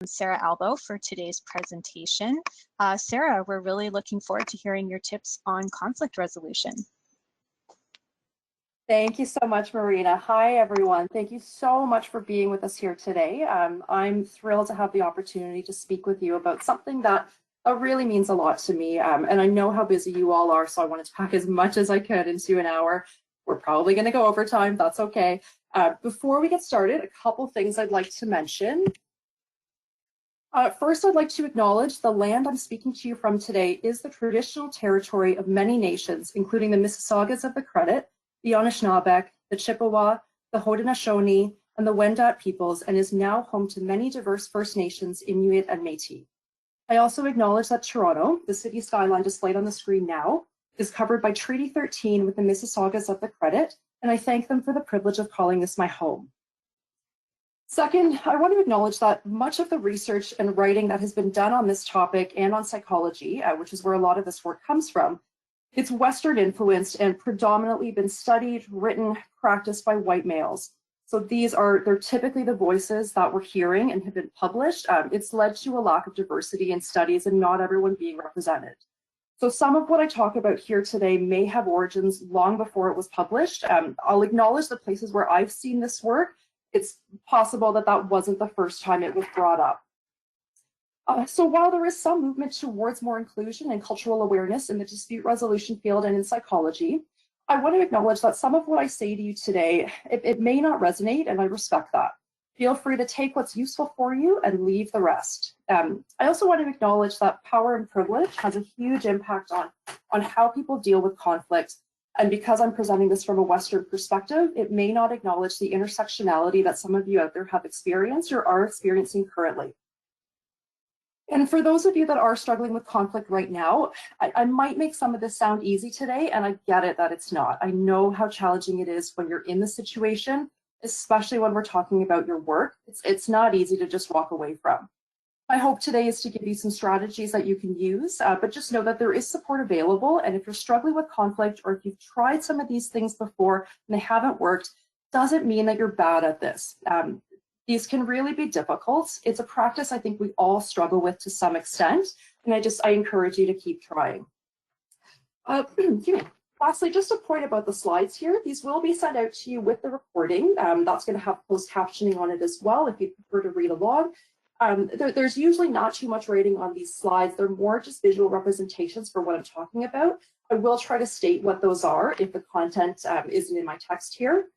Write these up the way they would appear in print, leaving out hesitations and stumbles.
Sarah Albo for today's presentation. Sarah, we're really looking forward to hearing your tips on conflict resolution. Thank you so much, Marina. Hi, everyone. Thank you so much for being with us here today. I'm thrilled to have the opportunity to speak with you about something that really means a lot to me. And I know how busy you all are, so I wanted to pack as much as I could into an hour. We're probably going to go over time. That's okay. Before we get started, a couple things I'd like to mention. First, I'd like to acknowledge the land I'm speaking to you from today is the traditional territory of many nations, including the Mississaugas of the Credit, the Anishinaabe, the Chippewa, the Haudenosaunee, and the Wendat peoples, and is now home to many diverse First Nations, Inuit, and Métis. I also acknowledge that Toronto, the city skyline displayed on the screen now, is covered by Treaty 13 with the Mississaugas of the Credit, and I thank them for the privilege of calling this my home. Second, I want to acknowledge that much of the research and writing that has been done on this topic and on psychology, which is where a lot of this work comes from, it's Western influenced and predominantly been studied, written, practiced by white males. So they're typically the voices that we're hearing and have been published. It's led to a lack of diversity in studies and not everyone being represented. So some of what I talk about here today may have origins long before it was published. I'll acknowledge the places where I've seen this work. It's possible that that wasn't the first time it was brought up. So while there is some movement towards more inclusion and cultural awareness in the dispute resolution field and in psychology, I want to acknowledge that some of what I say to you today, it may not resonate, and I respect that. Feel free to take what's useful for you and leave the rest. I also want to acknowledge that power and privilege has a huge impact on how people deal with conflict. And because I'm presenting this from a Western perspective, it may not acknowledge the intersectionality that some of you out there have experienced or are experiencing currently. And for those of you that are struggling with conflict right now, I might make some of this sound easy today, and I get it that it's not. I know how challenging it is when you're in the situation, especially when we're talking about your work. It's not easy to just walk away from. My hope today is to give you some strategies that you can use, but just know that there is support available. And if you're struggling with conflict, or if you've tried some of these things before and they haven't worked, doesn't mean that you're bad at this. These can really be difficult. It's a practice I think we all struggle with to some extent, and I encourage you to keep trying. Lastly, just a point about the slides here. These will be sent out to you with the recording. That's going to have closed captioning on it as well if you prefer to read along. There's usually not too much writing on these slides. They're more just visual representations for what I'm talking about. I will try to state what those are if the content isn't in my text here.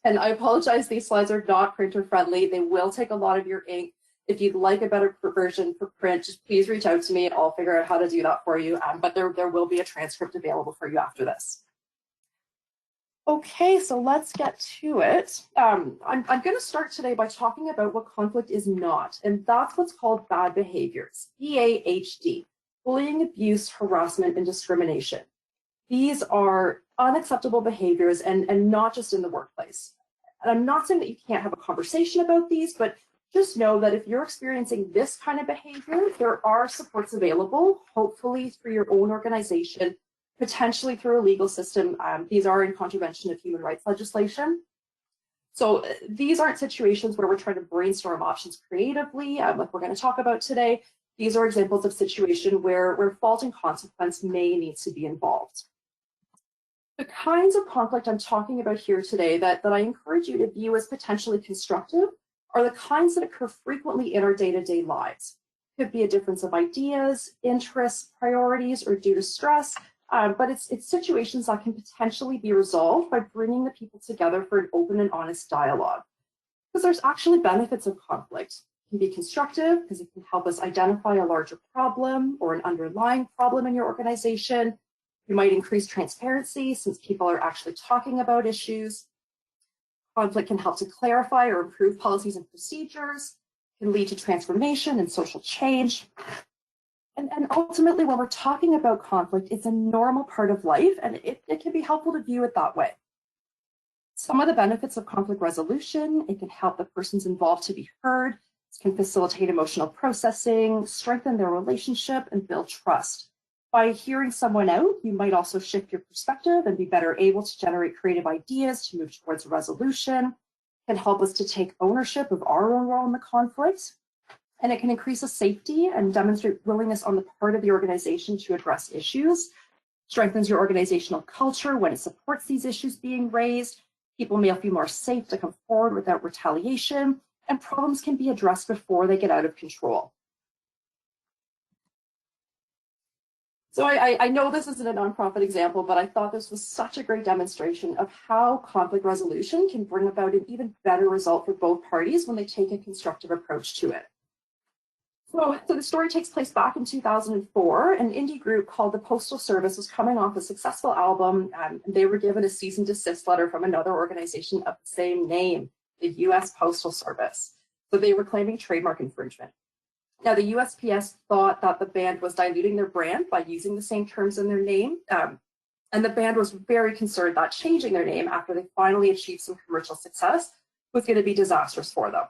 And I apologize, these slides are not printer friendly. They will take a lot of your ink. If you'd like a better version for print, just please reach out to me and I'll figure out how to do that for you. But there will be a transcript available for you after this. Okay, so let's get to it. I'm going to start today by talking about what conflict is not, and that's what's called bad behaviors, BAHD, bullying, abuse, harassment, and discrimination. These are unacceptable behaviors and not just in the workplace. And I'm not saying that you can't have a conversation about these, but just know that if you're experiencing this kind of behavior, there are supports available, hopefully through your own organization, potentially through a legal system. These are in contravention of human rights legislation. So these aren't situations where we're trying to brainstorm options creatively, like we're going to talk about today. These are examples of situations where fault and consequence may need to be involved. The kinds of conflict I'm talking about here today that I encourage you to view as potentially constructive are the kinds that occur frequently in our day-to-day lives. It could be a difference of ideas, interests, priorities, or due to stress, but it's situations that can potentially be resolved by bringing the people together for an open and honest dialogue. Because there's actually benefits of conflict. It can be constructive because it can help us identify a larger problem or an underlying problem in your organization. You might increase transparency since people are actually talking about issues. Conflict can help to clarify or improve policies and procedures, can lead to transformation and social change. And ultimately, when we're talking about conflict, it's a normal part of life, and it can be helpful to view it that way. Some of the benefits of conflict resolution: it can help the persons involved to be heard, it can facilitate emotional processing, strengthen their relationship, and build trust. By hearing someone out, you might also shift your perspective and be better able to generate creative ideas to move towards a resolution. It can help us to take ownership of our own role in the conflict. And it can increase the safety and demonstrate willingness on the part of the organization to address issues, strengthens your organizational culture when it supports these issues being raised. People may feel more safe to come forward without retaliation, and problems can be addressed before they get out of control. So I know this isn't a nonprofit example, but I thought this was such a great demonstration of how conflict resolution can bring about an even better result for both parties when they take a constructive approach to it. So the story takes place back in 2004. An indie group called the Postal Service was coming off a successful album, and they were given a cease and desist letter from another organization of the same name, the US Postal Service. So they were claiming trademark infringement. Now, the USPS thought that the band was diluting their brand by using the same terms in their name, and the band was very concerned that changing their name after they finally achieved some commercial success was going to be disastrous for them.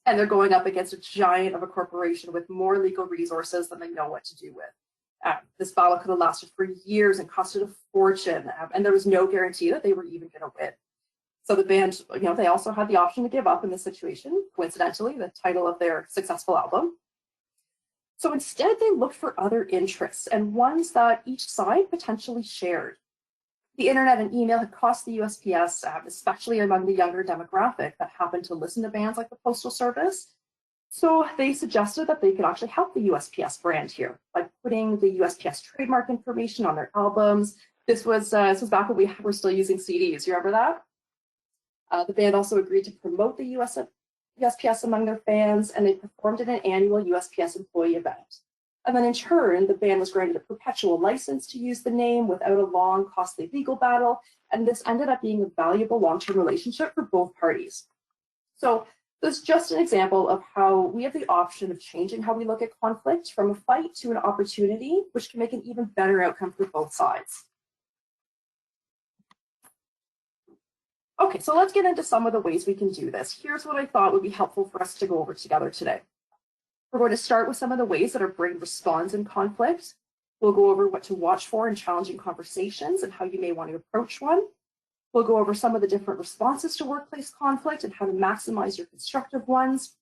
And they're going up against a giant of a corporation with more legal resources than they know what to do with. This battle could have lasted for years and costed a fortune, and there was no guarantee that they were even going to win. So the band, they also had the option to give up in this situation, coincidentally, the title of their successful album. So instead, they looked for other interests and ones that each side potentially shared. The internet and email had cost the USPS, especially among the younger demographic that happened to listen to bands like the Postal Service. So they suggested that they could actually help the USPS brand here by putting the USPS trademark information on their albums. This was back when we were still using CDs. You remember that? The band also agreed to promote the USPS among their fans, and they performed at an annual USPS employee event. And then in turn, the band was granted a perpetual license to use the name without a long, costly legal battle, and this ended up being a valuable long-term relationship for both parties. So this is just an example of how we have the option of changing how we look at conflict from a fight to an opportunity, which can make an even better outcome for both sides. Okay, so let's get into some of the ways we can do this. Here's what I thought would be helpful for us to go over together today. We're going to start with some of the ways that our brain responds in conflict. We'll go over what to watch for in challenging conversations and how you may want to approach one. We'll go over some of the different responses to workplace conflict and how to maximize your constructive ones.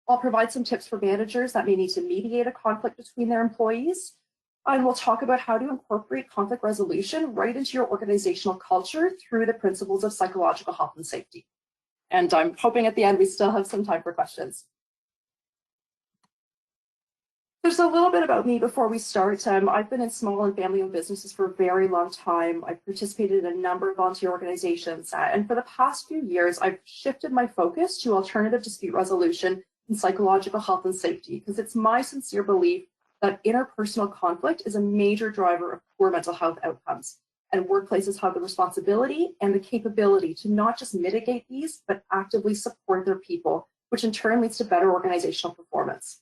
I'll provide some tips for managers that may need to mediate a conflict between their employees. And we'll talk about how to incorporate conflict resolution right into your organizational culture through the principles of psychological health and safety. And I'm hoping at the end we still have some time for questions. There's a little bit about me before we start. I've been in small and family-owned businesses for a very long time. I've participated in a number of volunteer organizations, and for the past few years, I've shifted my focus to alternative dispute resolution and psychological health and safety, because it's my sincere belief that interpersonal conflict is a major driver of poor mental health outcomes, and workplaces have the responsibility and the capability to not just mitigate these, but actively support their people, which in turn leads to better organizational performance.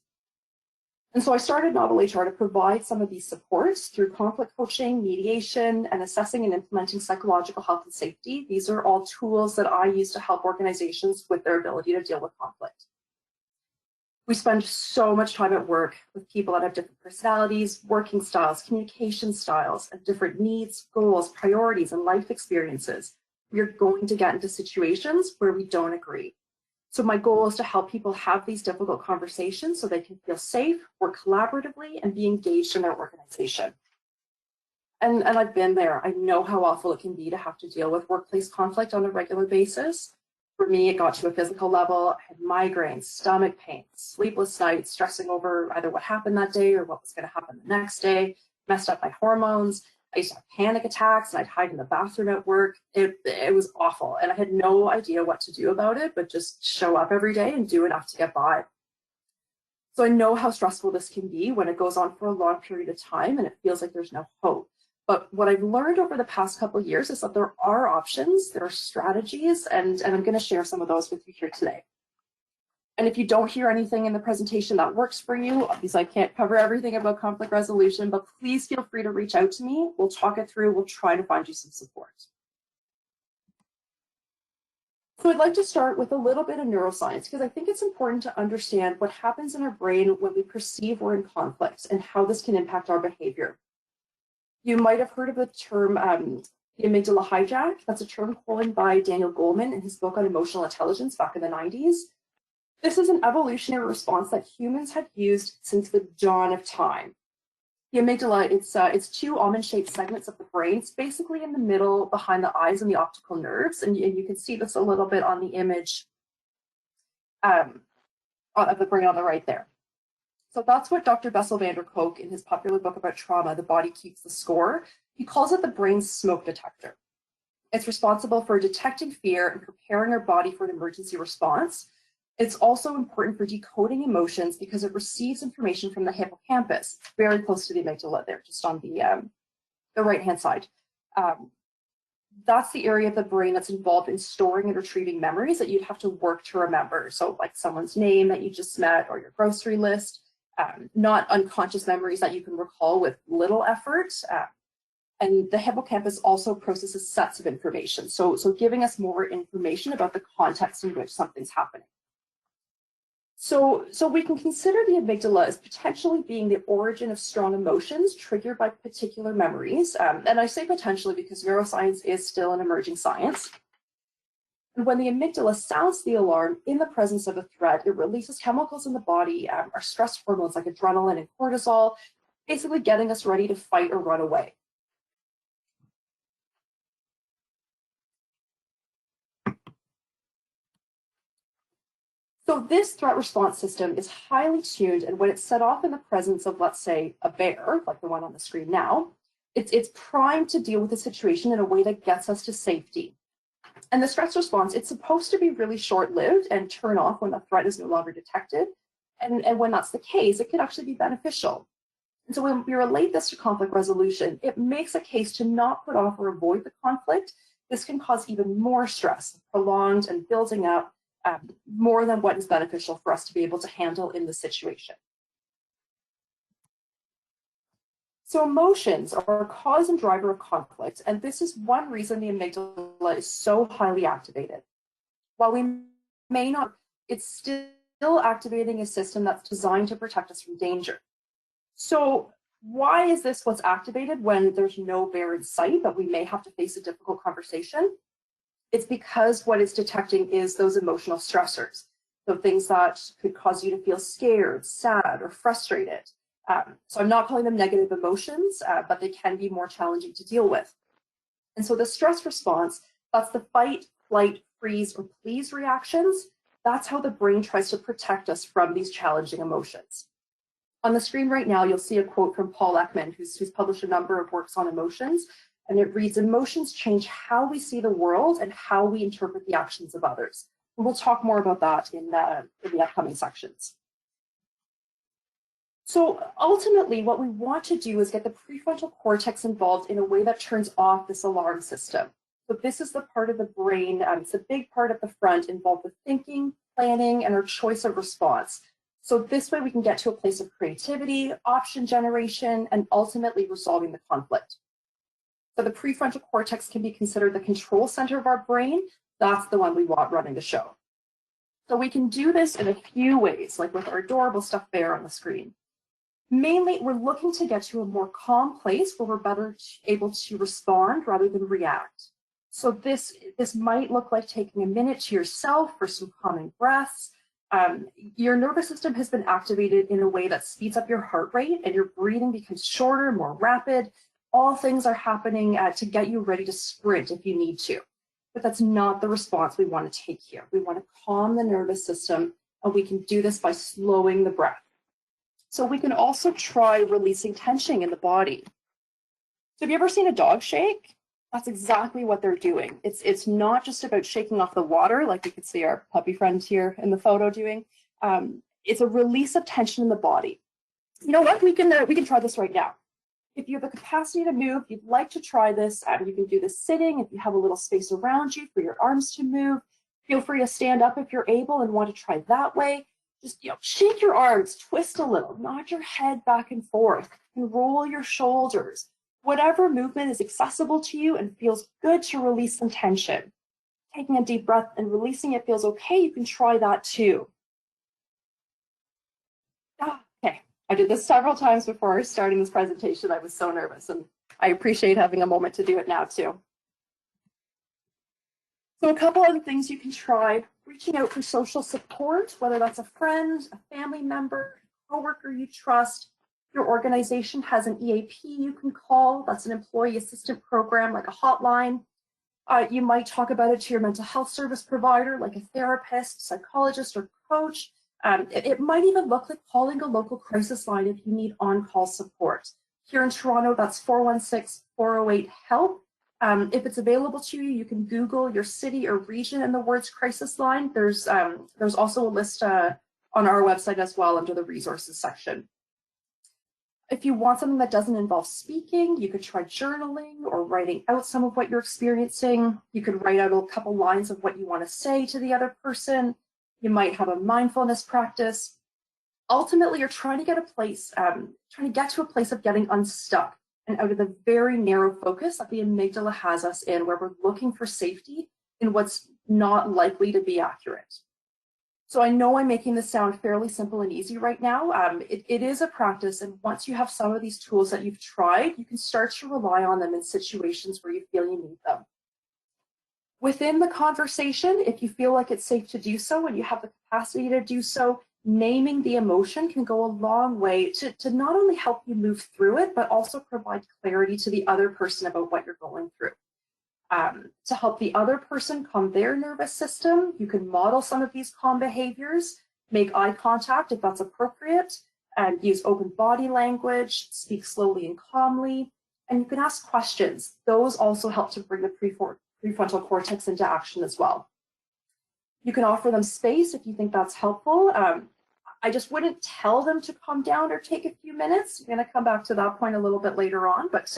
And so I started Novel HR to provide some of these supports through conflict coaching, mediation, and assessing and implementing psychological health and safety. These are all tools that I use to help organizations with their ability to deal with conflict. We spend so much time at work with people that have different personalities, working styles, communication styles, and different needs, goals, priorities, and life experiences. We're going to get into situations where we don't agree. So my goal is to help people have these difficult conversations so they can feel safe, work collaboratively, and be engaged in their organization. And I've been there. I know how awful it can be to have to deal with workplace conflict on a regular basis. For me, it got to a physical level. I had migraines, stomach pain, sleepless nights, stressing over either what happened that day or what was going to happen the next day, messed up my hormones. I used to have panic attacks, and I'd hide in the bathroom at work. It was awful, and I had no idea what to do about it, but just show up every day and do enough to get by. So I know how stressful this can be when it goes on for a long period of time and it feels like there's no hope. But what I've learned over the past couple of years is that there are options, there are strategies, and I'm going to share some of those with you here today. And if you don't hear anything in the presentation that works for you, obviously I can't cover everything about conflict resolution, but please feel free to reach out to me. We'll talk it through. We'll try to find you some support. So I'd like to start with a little bit of neuroscience, because I think it's important to understand what happens in our brain when we perceive we're in conflict and how this can impact our behavior. You might have heard of the term the amygdala hijack. That's a term coined by Daniel Goleman in his book on emotional intelligence back in the 90s. This is an evolutionary response that humans have used since the dawn of time. The amygdala, it's two almond-shaped segments of the brain. It's basically in the middle behind the eyes and the optical nerves, and you can see this a little bit on the image of the brain on the right there. So that's what Dr. Bessel van der Kolk, in his popular book about trauma, The Body Keeps the Score, he calls it the brain's smoke detector. It's responsible for detecting fear and preparing our body for an emergency response. It's also important for decoding emotions because it receives information from the hippocampus, very close to the amygdala there, just on the right-hand side. That's the area of the brain that's involved in storing and retrieving memories that you'd have to work to remember. So like someone's name that you just met or your grocery list, not unconscious memories that you can recall with little effort. And the hippocampus also processes sets of information. So giving us more information about the context in which something's happening. So we can consider the amygdala as potentially being the origin of strong emotions triggered by particular memories. And I say potentially because neuroscience is still an emerging science. And when the amygdala sounds the alarm in the presence of a threat, it releases chemicals in the body, our stress hormones like adrenaline and cortisol, basically getting us ready to fight or run away. So this threat response system is highly tuned, and when it's set off in the presence of, let's say, a bear, like the one on the screen now, it's primed to deal with the situation in a way that gets us to safety. And the stress response, it's supposed to be really short-lived and turn off when the threat is no longer detected. And when that's the case, it could actually be beneficial. And so when we relate this to conflict resolution, it makes a case to not put off or avoid the conflict. This can cause even more stress, prolonged and building up, more than what is beneficial for us to be able to handle in the situation. So emotions are a cause and driver of conflict, and this is one reason the amygdala is so highly activated. While we may not, it's still activating a system that's designed to protect us from danger. So why is this what's activated when there's no bear in sight, but we may have to face a difficult conversation? It's because what it's detecting is those emotional stressors. So things that could cause you to feel scared, sad, or frustrated. So I'm not calling them negative emotions, but they can be more challenging to deal with. And so the stress response, that's the fight, flight, freeze, or please reactions. That's how the brain tries to protect us from these challenging emotions. On the screen right now, you'll see a quote from Paul Ekman, who's published a number of works on emotions. And it reads, emotions change how we see the world and how we interpret the actions of others. And we'll talk more about that in the upcoming sections. So ultimately, what we want to do is get the prefrontal cortex involved in a way that turns off this alarm system. So this is the part of the brain, it's a big part at the front involved with thinking, planning, and our choice of response. So this way we can get to a place of creativity, option generation, and ultimately resolving the conflict. So the prefrontal cortex can be considered the control center of our brain. That's the one we want running the show. So we can do this in a few ways, like with our adorable stuffed bear on the screen. Mainly, we're looking to get to a more calm place where we're better able to respond rather than react. So this might look like taking a minute to yourself for some calming breaths. Your nervous system has been activated in a way that speeds up your heart rate and your breathing becomes shorter, more rapid. All things are happening to get you ready to sprint if you need to. But that's not the response we want to take here. We want to calm the nervous system, and we can do this by slowing the breath. So we can also try releasing tension in the body. So have you ever seen a dog shake? That's exactly what they're doing. It's not just about shaking off the water, like you could see our puppy friend here in the photo doing. It's a release of tension in the body. You know what? We can try this right now. If you have the capacity to move, you'd like to try this, you can do this sitting. If you have a little space around you for your arms to move, feel free to stand up if you're able and want to try that way. Just shake your arms, twist a little, nod your head back and forth, and roll your shoulders. Whatever movement is accessible to you and feels good to release some tension. Taking a deep breath and releasing it feels okay, you can try that too. Okay. I did this several times before starting this presentation. I was so nervous, and I appreciate having a moment to do it now too. So a couple other things you can try Reaching out for social support, whether that's a friend, a family member, a coworker you trust. Your organization has an EAP you can call. That's an employee assistance program, like a hotline. You might talk about it to your mental health service provider, like a therapist, psychologist, or coach. It might even look like calling a local crisis line if you need on-call support. Here in Toronto, that's 416-408-HELP. If it's available to you, you can Google your city or region and the words crisis line. There's also a list on our website as well under the resources section. If you want something that doesn't involve speaking, you could try journaling or writing out some of what you're experiencing. You could write out a couple lines of what you want to say to the other person. You might have a mindfulness practice. Ultimately, you're trying to get to a place of getting unstuck and out of the very narrow focus that the amygdala has us in, where we're looking for safety in what's not likely to be accurate. So I know I'm making this sound fairly simple and easy right now. It is a practice, and once you have some of these tools that you've tried, you can start to rely on them in situations where you feel you need them. Within the conversation, if you feel like it's safe to do so and you have the capacity to do so, naming the emotion can go a long way to not only help you move through it, but also provide clarity to the other person about what you're going through. To help the other person calm their nervous system, you can model some of these calm behaviors, make eye contact if that's appropriate, and use open body language, speak slowly and calmly, and you can ask questions. Those also help to bring the prefrontal cortex into action as well. You can offer them space if you think that's helpful. I just wouldn't tell them to calm down or take a few minutes. I'm going to come back to that point a little bit later on, but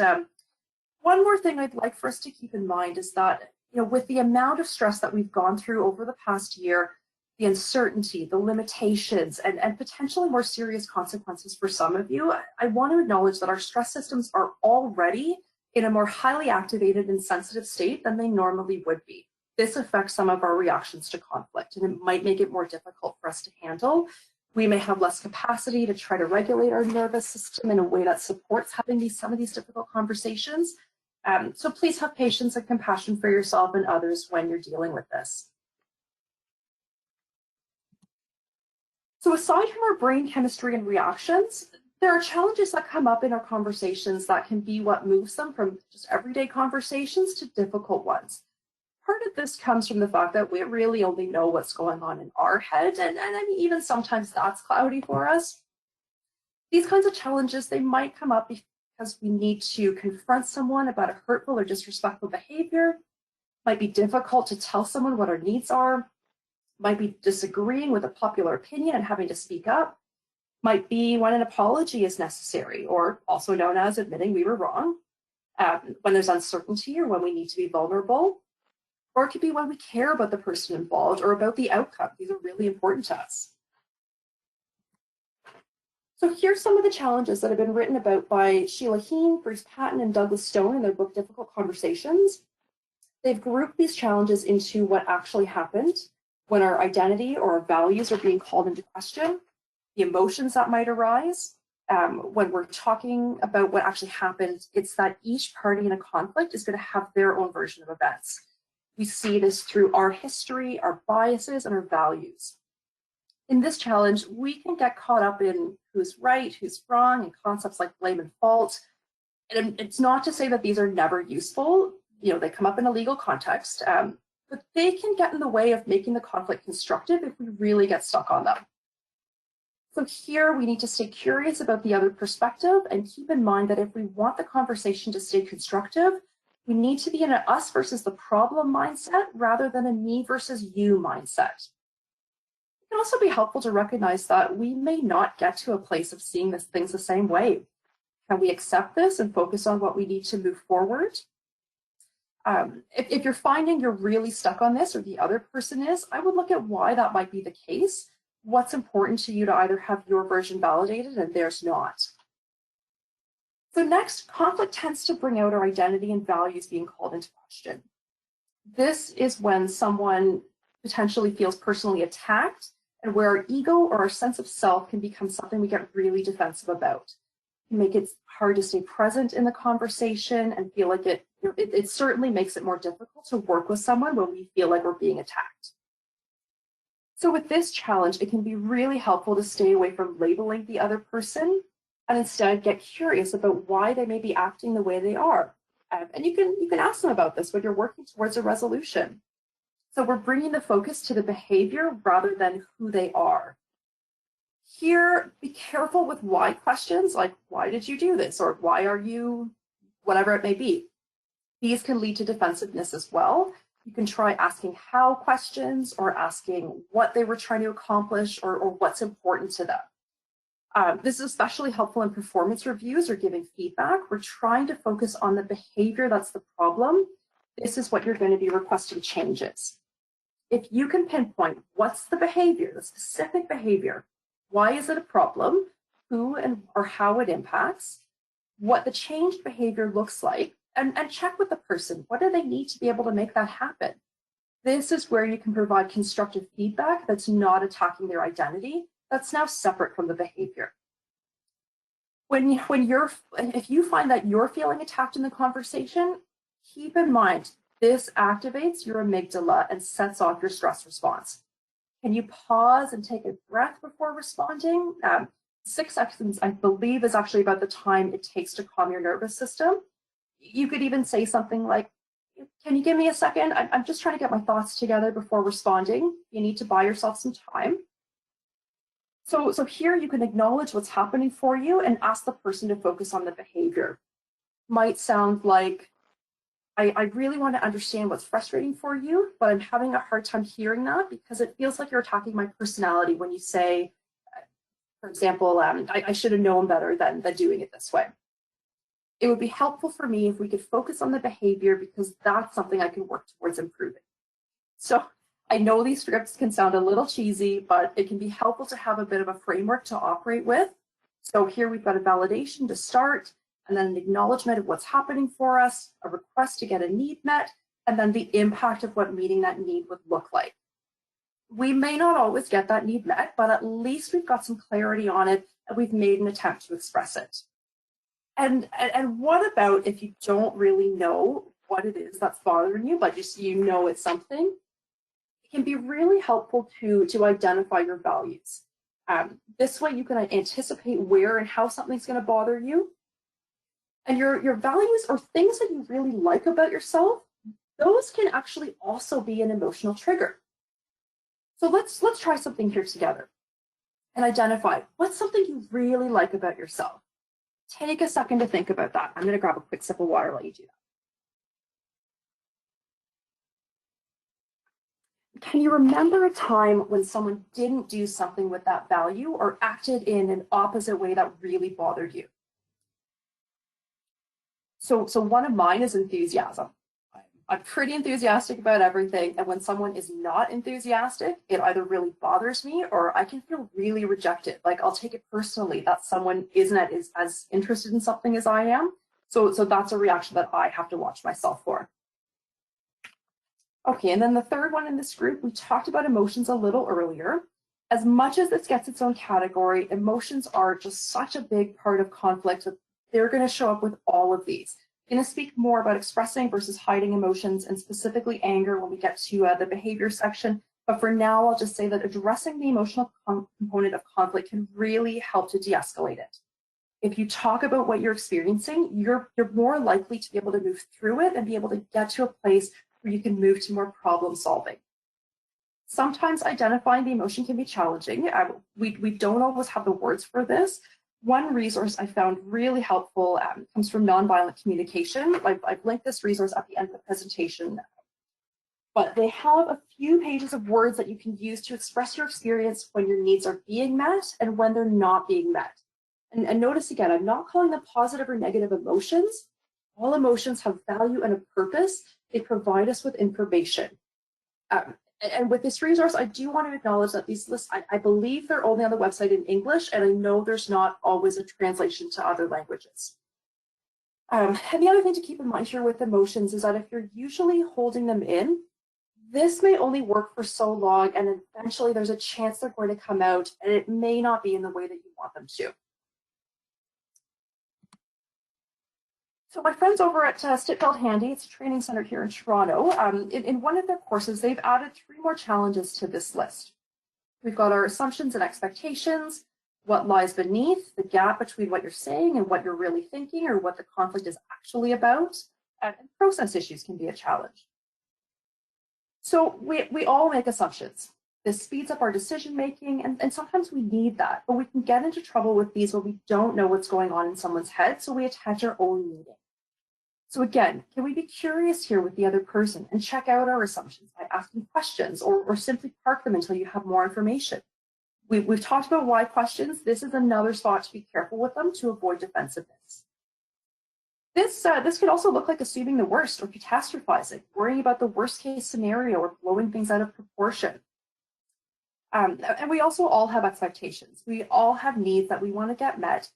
one more thing I'd like for us to keep in mind is that, with the amount of stress that we've gone through over the past year, the uncertainty, the limitations, and potentially more serious consequences for some of you, I want to acknowledge that our stress systems are already in a more highly activated and sensitive state than they normally would be. This affects some of our reactions to conflict, and it might make it more difficult for us to handle. We may have less capacity to try to regulate our nervous system in a way that supports having some of these difficult conversations. So please have patience and compassion for yourself and others when you're dealing with this. So aside from our brain chemistry and reactions, there are challenges that come up in our conversations that can be what moves them from just everyday conversations to difficult ones. Part of this comes from the fact that we really only know what's going on in our head, and I mean, even sometimes that's cloudy for us. These kinds of challenges, they might come up because we need to confront someone about a hurtful or disrespectful behavior. It might be difficult to tell someone what our needs are. Might be disagreeing with a popular opinion and having to speak up. Might be when an apology is necessary, or also known as admitting we were wrong. When there's uncertainty or when we need to be vulnerable. Or it could be when we care about the person involved or about the outcome. These are really important to us. So here's some of the challenges that have been written about by Sheila Heen, Bruce Patton, and Douglas Stone in their book, Difficult Conversations. They've grouped these challenges into what actually happened when our identity or our values are being called into question, the emotions that might arise. When we're talking about what actually happened, it's that each party in a conflict is going to have their own version of events. We see this through our history, our biases, and our values. In this challenge, we can get caught up in who's right, who's wrong, and concepts like blame and fault. And it's not to say that these are never useful. They come up in a legal context, but they can get in the way of making the conflict constructive if we really get stuck on them. So here we need to stay curious about the other perspective and keep in mind that if we want the conversation to stay constructive, we need to be in an us versus the problem mindset rather than a me versus you mindset. It can also be helpful to recognize that we may not get to a place of seeing things the same way. Can we accept this and focus on what we need to move forward? If you're finding you're really stuck on this or the other person is, I would look at why that might be the case. What's important to you to either have your version validated and theirs not. So next, conflict tends to bring out our identity and values being called into question. This is when someone potentially feels personally attacked and where our ego or our sense of self can become something we get really defensive about. It can make it hard to stay present in the conversation and feel like it certainly makes it more difficult to work with someone when we feel like we're being attacked. So with this challenge, it can be really helpful to stay away from labeling the other person and instead get curious about why they may be acting the way they are. And you can ask them about this when you're working towards a resolution. So we're bringing the focus to the behavior rather than who they are. Here, be careful with why questions, like why did you do this, or why are you, whatever it may be. These can lead to defensiveness as well. You can try asking how questions or asking what they were trying to accomplish or what's important to them. This is especially helpful in performance reviews or giving feedback. We're trying to focus on the behavior that's the problem. This is what you're going to be requesting changes. If you can pinpoint what's the behavior, the specific behavior, why is it a problem, who and or how it impacts, what the changed behavior looks like, and check with the person. What do they need to be able to make that happen? This is where you can provide constructive feedback that's not attacking their identity, that's now separate from the behavior. If you find that you're feeling attacked in the conversation, keep in mind, this activates your amygdala and sets off your stress response. Can you pause and take a breath before responding? 6 seconds, I believe, is actually about the time it takes to calm your nervous system. You could even say something like, can you give me a second? I'm just trying to get my thoughts together before responding. You need to buy yourself some time. So here you can acknowledge what's happening for you and ask the person to focus on the behavior. Might sound like, I really want to understand what's frustrating for you, but I'm having a hard time hearing that because it feels like you're attacking my personality when you say, for example, I should have known better than doing it this way. It would be helpful for me if we could focus on the behavior because that's something I can work towards improving. So I know these scripts can sound a little cheesy, but it can be helpful to have a bit of a framework to operate with. So here we've got a validation to start, and then an acknowledgement of what's happening for us, a request to get a need met, and then the impact of what meeting that need would look like. We may not always get that need met, but at least we've got some clarity on it and we've made an attempt to express it. And what about if you don't really know what it is that's bothering you, but just you know it's something? It can be really helpful to identify your values. This way you can anticipate where and how something's going to bother you. And your values or things that you really like about yourself, those can actually also be an emotional trigger. So let's try something here together and identify what's something you really like about yourself. Take a second to think about that. I'm going to grab a quick sip of water while you do that. Can you remember a time when someone didn't do something with that value or acted in an opposite way that really bothered you? So one of mine is enthusiasm. I'm pretty enthusiastic about everything, and when someone is not enthusiastic, it either really bothers me or I can feel really rejected. Like I'll take it personally that someone isn't as interested in something as I am. So that's a reaction that I have to watch myself for. Okay, and then the third one in this group, we talked about emotions a little earlier. As much as this gets its own category, emotions are just such a big part of conflict that they're going to show up with all of these. I'm going to speak more about expressing versus hiding emotions and specifically anger when we get to the behavior section. But for now, I'll just say that addressing the emotional component of conflict can really help to de-escalate it. If you talk about what you're experiencing, you're more likely to be able to move through it and be able to get to a place where you can move to more problem solving. Sometimes identifying the emotion can be challenging. We don't always have the words for this. One resource I found really helpful comes from Nonviolent Communication. I've linked this resource at the end of the presentation. But they have a few pages of words that you can use to express your experience when your needs are being met and when they're not being met. And notice again, I'm not calling them positive or negative emotions. All emotions have value and a purpose. They provide us with information. And with this resource, I do want to acknowledge that these lists, I believe they're only on the website in English, and I know there's not always a translation to other languages. And the other thing to keep in mind here with emotions is that if you're usually holding them in, this may only work for so long, and eventually there's a chance they're going to come out, and it may not be in the way that you want them to. So my friends over at Stitfeld Handy, it's a training center here in Toronto, in one of their courses, they've added 3 more challenges to this list. We've got our assumptions and expectations, what lies beneath, the gap between what you're saying and what you're really thinking or what the conflict is actually about, and process issues can be a challenge. So we all make assumptions. This speeds up our decision making, and sometimes we need that, but we can get into trouble with these where we don't know what's going on in someone's head, so we attach our own meaning. So again, can we be curious here with the other person and check out our assumptions by asking questions or simply park them until you have more information? We've talked about why questions. This is another spot to be careful with them to avoid defensiveness. This could also look like assuming the worst or catastrophizing, worrying about the worst case scenario or blowing things out of proportion. And we also all have expectations. We all have needs that we want to get met.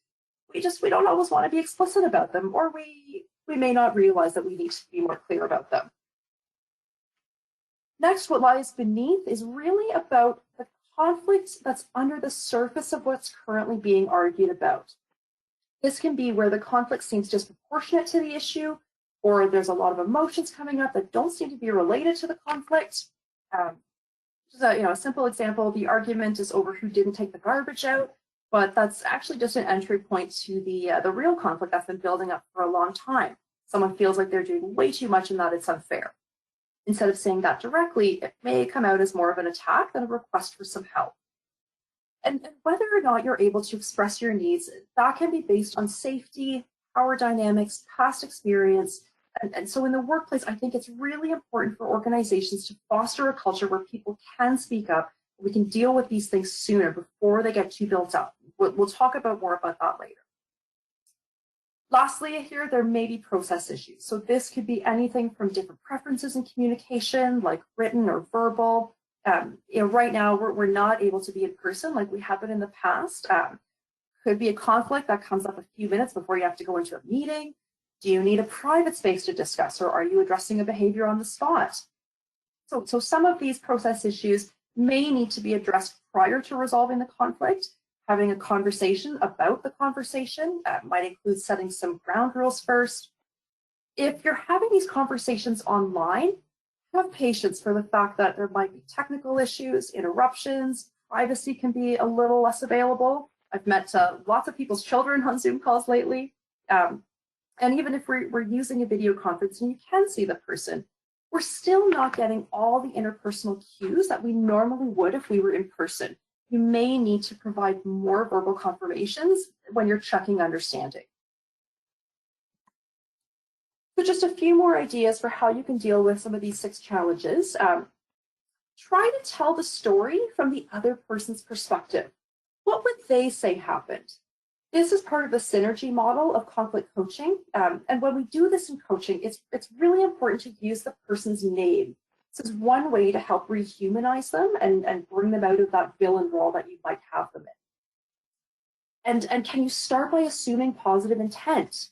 We don't always want to be explicit about them, or we may not realize that we need to be more clear about them. Next, what lies beneath is really about the conflict that's under the surface of what's currently being argued about. This can be where the conflict seems disproportionate to the issue, or there's a lot of emotions coming up that don't seem to be related to the conflict. Just a simple example, the argument is over who didn't take the garbage out, but that's actually just an entry point to the real conflict that's been building up for a long time. Someone feels like they're doing way too much and that it's unfair. Instead of saying that directly, it may come out as more of an attack than a request for some help. And whether or not you're able to express your needs, that can be based on safety, power dynamics, past experience. And so in the workplace, I think it's really important for organizations to foster a culture where people can speak up. We can deal with these things sooner before they get too built up. We'll talk more about that later. Lastly, here, there may be process issues. So this could be anything from different preferences in communication, like written or verbal. Right now, we're not able to be in person like we have been in the past. Could be a conflict that comes up a few minutes before you have to go into a meeting. Do you need a private space to discuss, or are you addressing a behavior on the spot? So some of these process issues may need to be addressed prior to resolving the conflict. Having a conversation about the conversation might include setting some ground rules first. If you're having these conversations online, have patience for the fact that there might be technical issues, interruptions, privacy can be a little less available. I've met lots of people's children on Zoom calls lately. And even if we're using a video conference and you can see the person, we're still not getting all the interpersonal cues that we normally would if we were in person. You may need to provide more verbal confirmations when you're checking understanding. So just a few more ideas for how you can deal with some of these 6 challenges. Try to tell the story from the other person's perspective. What would they say happened? This is part of the synergy model of conflict coaching. And when we do this in coaching, it's really important to use the person's name. This is one way to help rehumanize them and bring them out of that villain role that you might have them in. And can you start by assuming positive intent?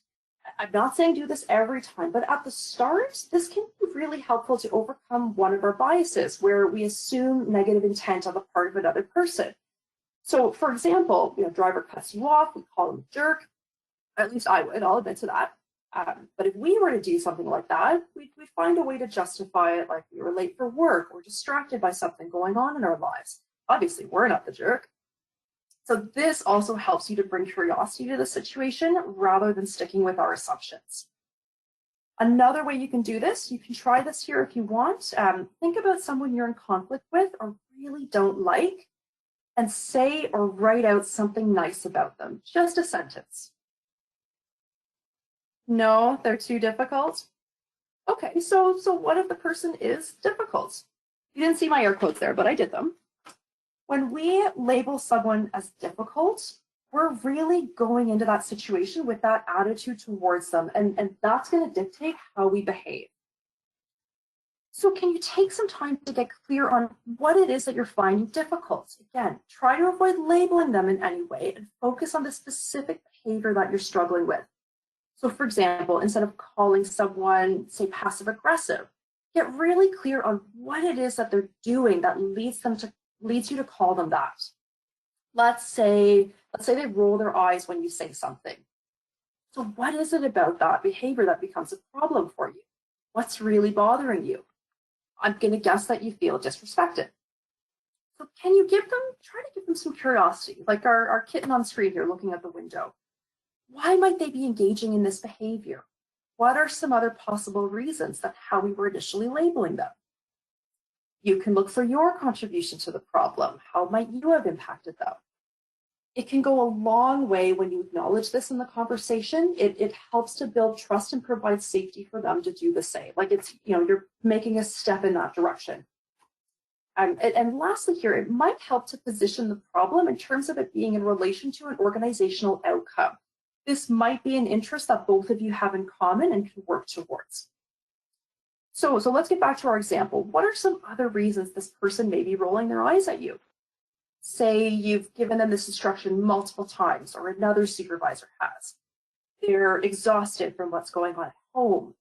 I'm not saying do this every time, but at the start, this can be really helpful to overcome one of our biases where we assume negative intent on the part of another person. So for example, driver cuts you off, we call him a jerk. At least I would, I'll admit to that. But if we were to do something like that, we'd find a way to justify it, like we were late for work or distracted by something going on in our lives. Obviously, we're not the jerk. So this also helps you to bring curiosity to the situation rather than sticking with our assumptions. Another way you can do this, you can try this here if you want. Think about someone you're in conflict with or really don't like, and say or write out something nice about them, just a sentence. No, they're too difficult? Okay, so what if the person is difficult? You didn't see my air quotes there, but I did them. When we label someone as difficult, we're really going into that situation with that attitude towards them, and that's going to dictate how we behave. So can you take some time to get clear on what it is that you're finding difficult? Again, try to avoid labeling them in any way and focus on the specific behavior that you're struggling with. So for example, instead of calling someone, say, passive aggressive, get really clear on what it is that they're doing that leads you to call them that. Let's say they roll their eyes when you say something. So what is it about that behavior that becomes a problem for you? What's really bothering you? I'm going to guess that you feel disrespected. So can you try to give them some curiosity, like our kitten on screen here looking at the window. Why might they be engaging in this behavior? What are some other possible reasons that how we were initially labeling them? You can look for your contribution to the problem. How might you have impacted them? It can go a long way when you acknowledge this in the conversation. It helps to build trust and provide safety for them to do the same. Like it's, you're making a step in that direction. And lastly here, it might help to position the problem in terms of it being in relation to an organizational outcome. This might be an interest that both of you have in common and can work towards. So let's get back to our example. What are some other reasons this person may be rolling their eyes at you? Say you've given them this instruction multiple times, or another supervisor has. They're exhausted from what's going on at home.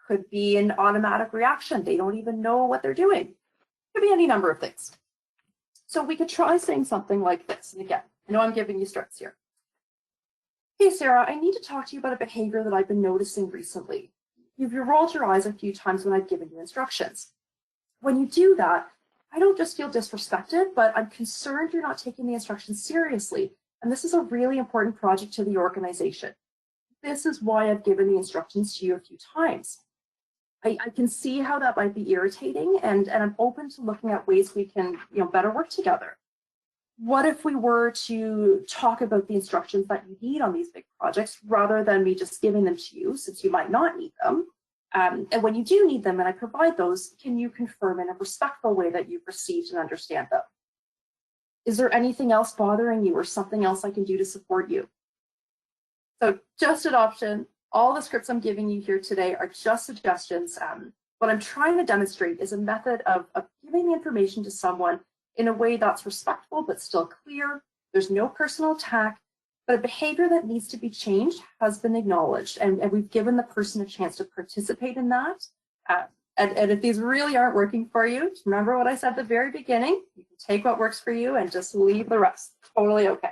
Could be an automatic reaction. They don't even know what they're doing. Could be any number of things. So we could try saying something like this. And again, I know I'm giving you stress here. Hey, Sarah, I need to talk to you about a behavior that I've been noticing recently. You've rolled your eyes a few times when I've given you instructions. When you do that, I don't just feel disrespected, but I'm concerned you're not taking the instructions seriously. And this is a really important project to the organization. This is why I've given the instructions to you a few times. I can see how that might be irritating, and I'm open to looking at ways we can better work together. What if we were to talk about the instructions that you need on these big projects rather than me just giving them to you, since you might not need them? And when you do need them and I provide those, can you confirm in a respectful way that you've received and understand them? Is there anything else bothering you or something else I can do to support you? So just an option. All the scripts I'm giving you here today are just suggestions. What I'm trying to demonstrate is a method of giving the information to someone in a way that's respectful but still clear. There's no personal attack, but a behavior that needs to be changed has been acknowledged, and we've given the person a chance to participate in that. And if these really aren't working for you, just remember what I said at the very beginning. You can take what works for you and just leave the rest. Totally okay.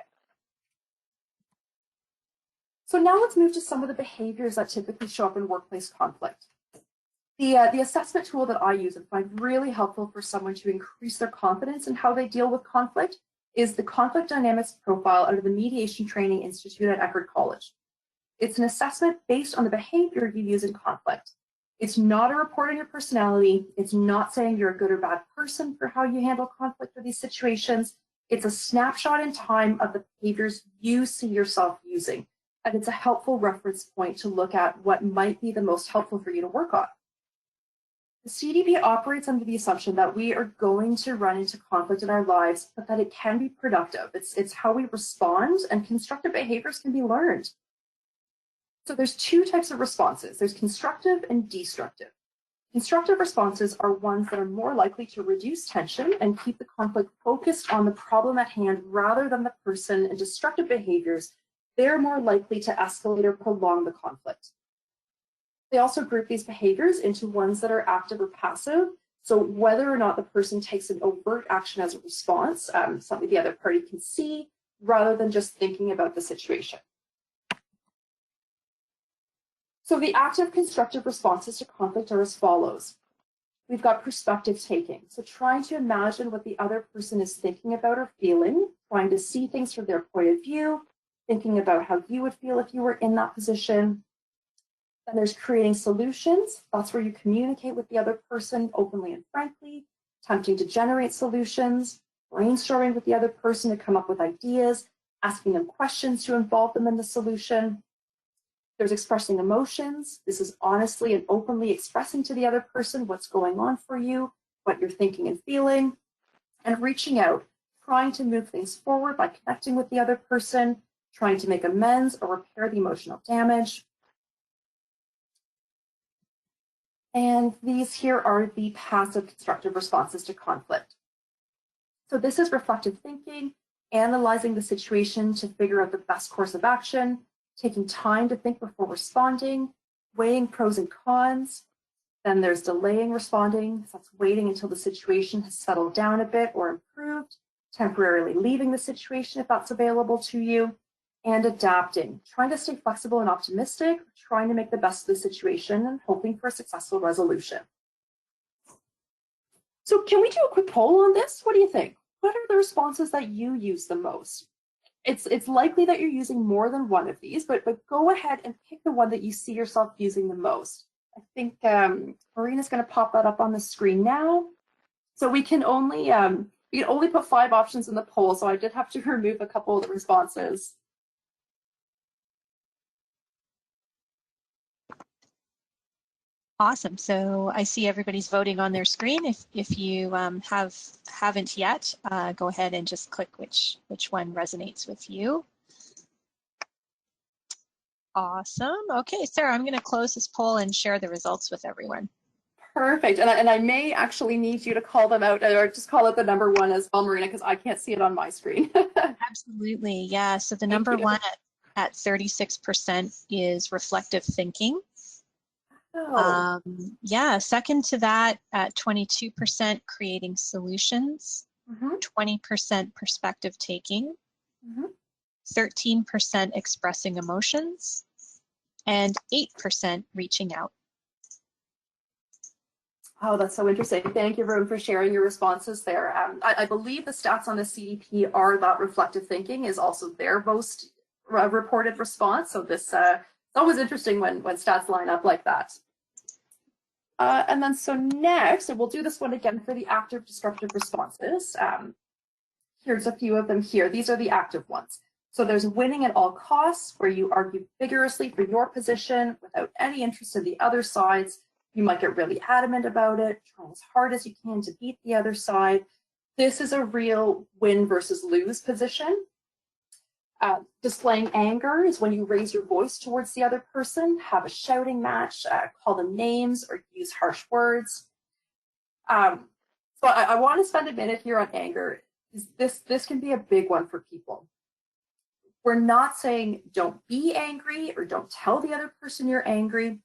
So now let's move to some of the behaviors that typically show up in workplace conflict. The assessment tool that I use and find really helpful for someone to increase their confidence in how they deal with conflict is the Conflict Dynamics Profile out of the Mediation Training Institute at Eckerd College. It's an assessment based on the behavior you use in conflict. It's not a report on your personality. It's not saying you're a good or bad person for how you handle conflict or these situations. It's a snapshot in time of the behaviors you see yourself using. And it's a helpful reference point to look at what might be the most helpful for you to work on. The CDP operates under the assumption that we are going to run into conflict in our lives, but that it can be productive. It's how we respond, and constructive behaviors can be learned. So there's two types of responses. There's constructive and destructive. Constructive responses are ones that are more likely to reduce tension and keep the conflict focused on the problem at hand rather than the person, and destructive behaviors, they're more likely to escalate or prolong the conflict. They also group these behaviors into ones that are active or passive. So whether or not the person takes an overt action as a response, something the other party can see, rather than just thinking about the situation. So the active constructive responses to conflict are as follows. We've got perspective taking. So trying to imagine what the other person is thinking about or feeling, trying to see things from their point of view, thinking about how you would feel if you were in that position. Then there's creating solutions. That's where you communicate with the other person openly and frankly, attempting to generate solutions, brainstorming with the other person to come up with ideas, asking them questions to involve them in the solution. There's expressing emotions. This is honestly and openly expressing to the other person what's going on for you, what you're thinking and feeling, and reaching out, trying to move things forward by connecting with the other person, trying to make amends or repair the emotional damage. And these here are the passive constructive responses to conflict. So this is reflective thinking, analyzing the situation to figure out the best course of action, taking time to think before responding, weighing pros and cons. Then there's delaying responding. So that's waiting until the situation has settled down a bit or improved, temporarily leaving the situation if that's available to you, and adapting, trying to stay flexible and optimistic, trying to make the best of the situation and hoping for a successful resolution. So can we do a quick poll on this? What do you think? what are the responses that you use the most? It's likely that you're using more than one of these, but go ahead and pick the one that you see yourself using the most. I think Marina's going to pop that up on the screen now. So we can only put 5 options in the poll, so I did have to remove a couple of the responses. Awesome. So I see everybody's voting on their screen. If you haven't yet, go ahead and just click which one resonates with you. Awesome. Okay, Sarah, I'm going to close this poll and share the results with everyone. Perfect. And I may actually need you to call them out, or just call out the number 1 as well, Marina, because I can't see it on my screen. Absolutely. Yeah. So the number 1 at 36% is reflective thinking. Oh. Yeah. Second to that at 22%, creating solutions, 20% perspective taking, 13% expressing emotions, and 8% reaching out. Oh, that's so interesting. Thank you, everyone, for sharing your responses there. I believe the stats on the CDP are that reflective thinking is also their most reported response. So this it's always interesting when stats line up like that. And then so next, and we'll do this one again for the active disruptive responses. Here's a few of them here. These are the active ones. So there's winning at all costs, where you argue vigorously for your position without any interest in the other side's. You might get really adamant about it, trying as hard as you can to beat the other side. This is a real win versus lose position. Displaying anger is when you raise your voice towards the other person, have a shouting match, call them names, or use harsh words. So I want to spend a minute here on anger. This can be a big one for people. We're not saying don't be angry or don't tell the other person you're angry.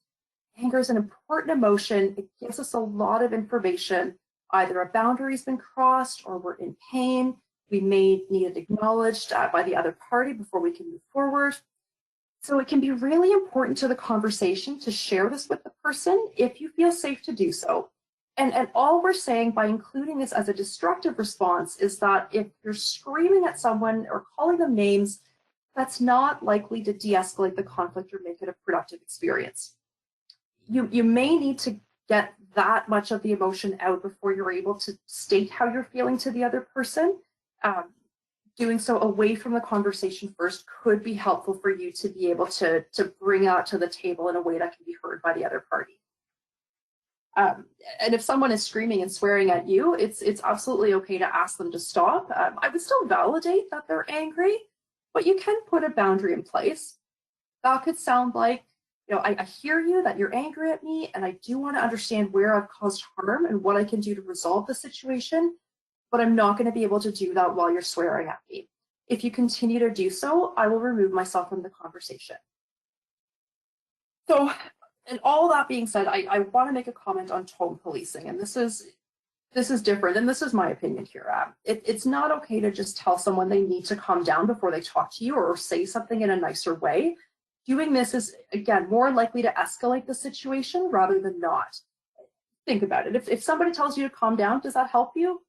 Anger is an important emotion. It gives us a lot of information. Either a boundary's been crossed or we're in pain. We may need it acknowledged by the other party before we can move forward. So it can be really important to the conversation to share this with the person if you feel safe to do so. And all we're saying by including this as a destructive response is that if you're screaming at someone or calling them names, that's not likely to de-escalate the conflict or make it a productive experience. You may need to get that much of the emotion out before you're able to state how you're feeling to the other person. Doing so away from the conversation first could be helpful for you to be able to bring out to the table in a way that can be heard by the other party. And if someone is screaming and swearing at you, it's absolutely okay to ask them to stop. I would still validate that they're angry, but you can put a boundary in place. That could sound like, I hear you, that you're angry at me, and I do want to understand where I've caused harm and what I can do to resolve the situation, but I'm not going to be able to do that while you're swearing at me. If you continue to do so, I will remove myself from the conversation. So, and all that being said, I want to make a comment on tone policing, and this is different, and this is my opinion here. It's not okay to just tell someone they need to calm down before they talk to you or say something in a nicer way. Doing this is, again, more likely to escalate the situation rather than not. Think about it. If somebody tells you to calm down, does that help you?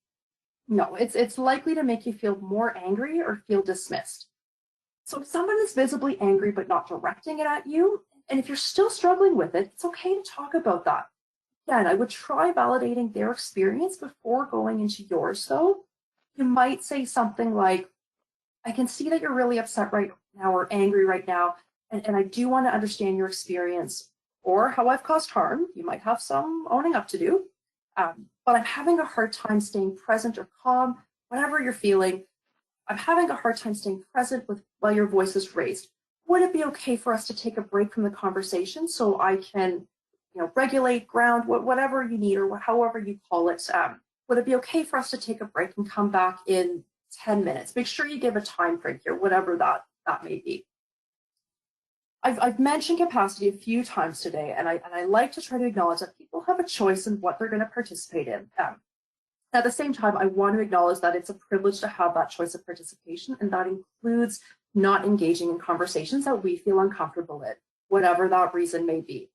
No, it's likely to make you feel more angry or feel dismissed. So if someone is visibly angry but not directing it at you, and if you're still struggling with it, it's okay to talk about that. Again, I would try validating their experience before going into yours, though. You might say something like, I can see that you're really upset right now or angry right now, and I do want to understand your experience or how I've caused harm. You might have some owning up to do, but I'm having a hard time staying present or calm, whatever you're feeling. I'm having a hard time staying present while your voice is raised. Would it be okay for us to take a break from the conversation so I can, regulate, ground, whatever you need or however you call it? Would it be okay for us to take a break and come back in 10 minutes? Make sure you give a time frame here, whatever that may be. I've mentioned capacity a few times today, and I like to try to acknowledge that people have a choice in what they're going to participate in. At the same time, I want to acknowledge that it's a privilege to have that choice of participation, and that includes not engaging in conversations that we feel uncomfortable in, whatever that reason may be.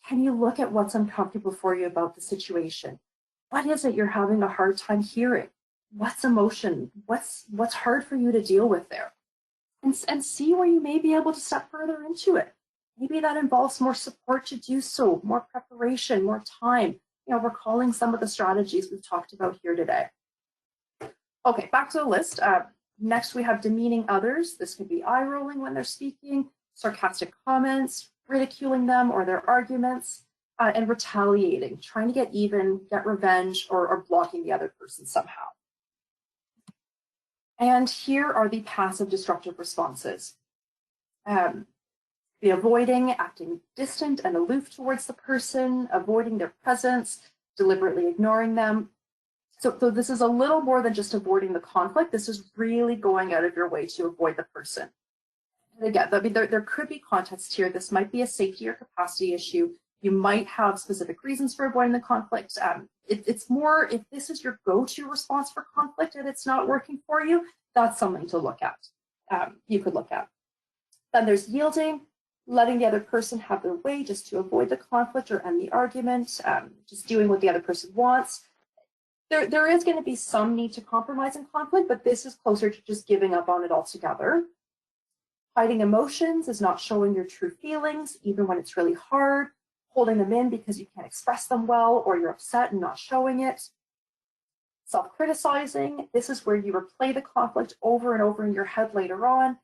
Can you look at what's uncomfortable for you about the situation? What is it you're having a hard time hearing? What's emotion? What's hard for you to deal with there? And see where you may be able to step further into it. Maybe that involves more support to do so, more preparation, more time. You know, recalling some of the strategies we've talked about here today. Okay, back to the list. Next, we have demeaning others. This could be eye rolling when they're speaking, sarcastic comments, ridiculing them or their arguments, and retaliating, trying to get even, get revenge, or blocking the other person somehow. And here are the passive destructive responses. The avoiding, acting distant and aloof towards the person, avoiding their presence, deliberately ignoring them. So this is a little more than just avoiding the conflict. This is really going out of your way to avoid the person. And again, I mean, there could be context here. This might be a safety or capacity issue. You might have specific reasons for avoiding the conflict. It's more, if this is your go-to response for conflict and it's not working for you, that's something to look at. You could look at. Then there's yielding, letting the other person have their way just to avoid the conflict or end the argument, just doing what the other person wants. There is going to be some need to compromise in conflict, but this is closer to just giving up on it altogether. Hiding emotions is not showing your true feelings, even when it's really hard. Holding them in because you can't express them well, or you're upset and not showing it. Self-criticizing, this is where you replay the conflict over and over in your head later on,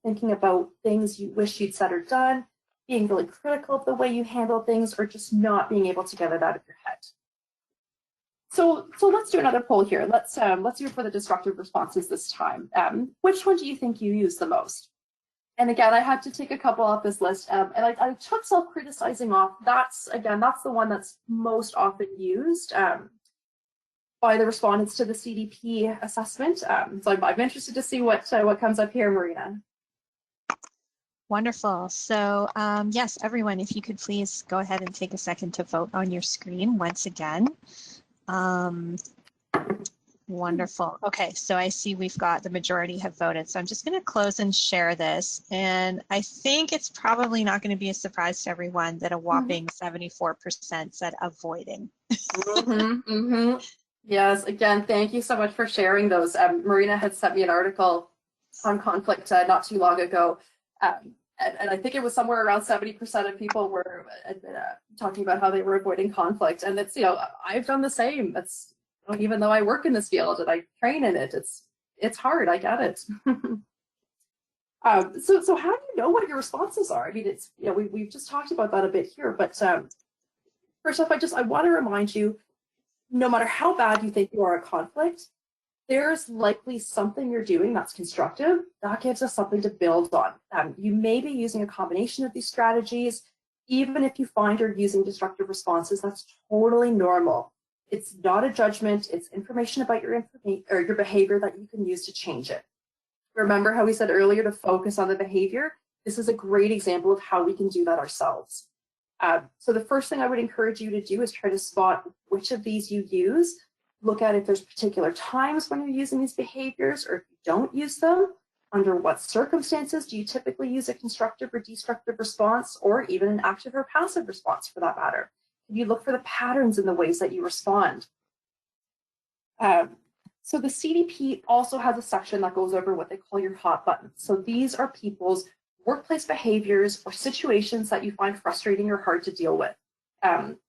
thinking about things you wish you'd said or done, being really critical of the way you handle things, or just not being able to get it out of your head. So let's do another poll here. Let's do it for the destructive responses this time. Which one do you think you use the most? And again, I had to take a couple off this list, and I took self-criticizing off. That's the one that's most often used by the respondents to the CDP assessment. So I'm interested to see what comes up here, Marina. Wonderful. So yes, everyone, if you could please go ahead and take a second to vote on your screen once again. Wonderful. Okay, so I see we've got the majority have voted. So I'm just going to close and share this. And I think it's probably not going to be a surprise to everyone that a whopping 74% said avoiding. Yes, again, thank you so much for sharing those. Marina had sent me an article on conflict not too long ago. And I think it was somewhere around 70% of people were talking about how they were avoiding conflict. And it's, you know, I've done the same. That's, even though I work in this field and I train in it, it's hard. I get it. So how do you know what your responses are? I mean, it's, you know, we've just talked about that a bit here, but first off, I want to remind you, no matter how bad you think you are at conflict, there's likely something you're doing that's constructive. That gives us something to build on. You may be using a combination of these strategies. Even if you find you're using destructive responses, that's totally normal. It's not a judgment. It's information about your behavior that you can use to change it. Remember how we said earlier to focus on the behavior? This is a great example of how we can do that ourselves. So the first thing I would encourage you to do is try to spot which of these you use. Look at if there's particular times when you're using these behaviors, or if you don't use them. Under what circumstances do you typically use a constructive or destructive response, or even an active or passive response for that matter? You look for the patterns in the ways that you respond. So the CDP also has a section that goes over what they call your hot buttons. So these are people's workplace behaviors or situations that you find frustrating or hard to deal with.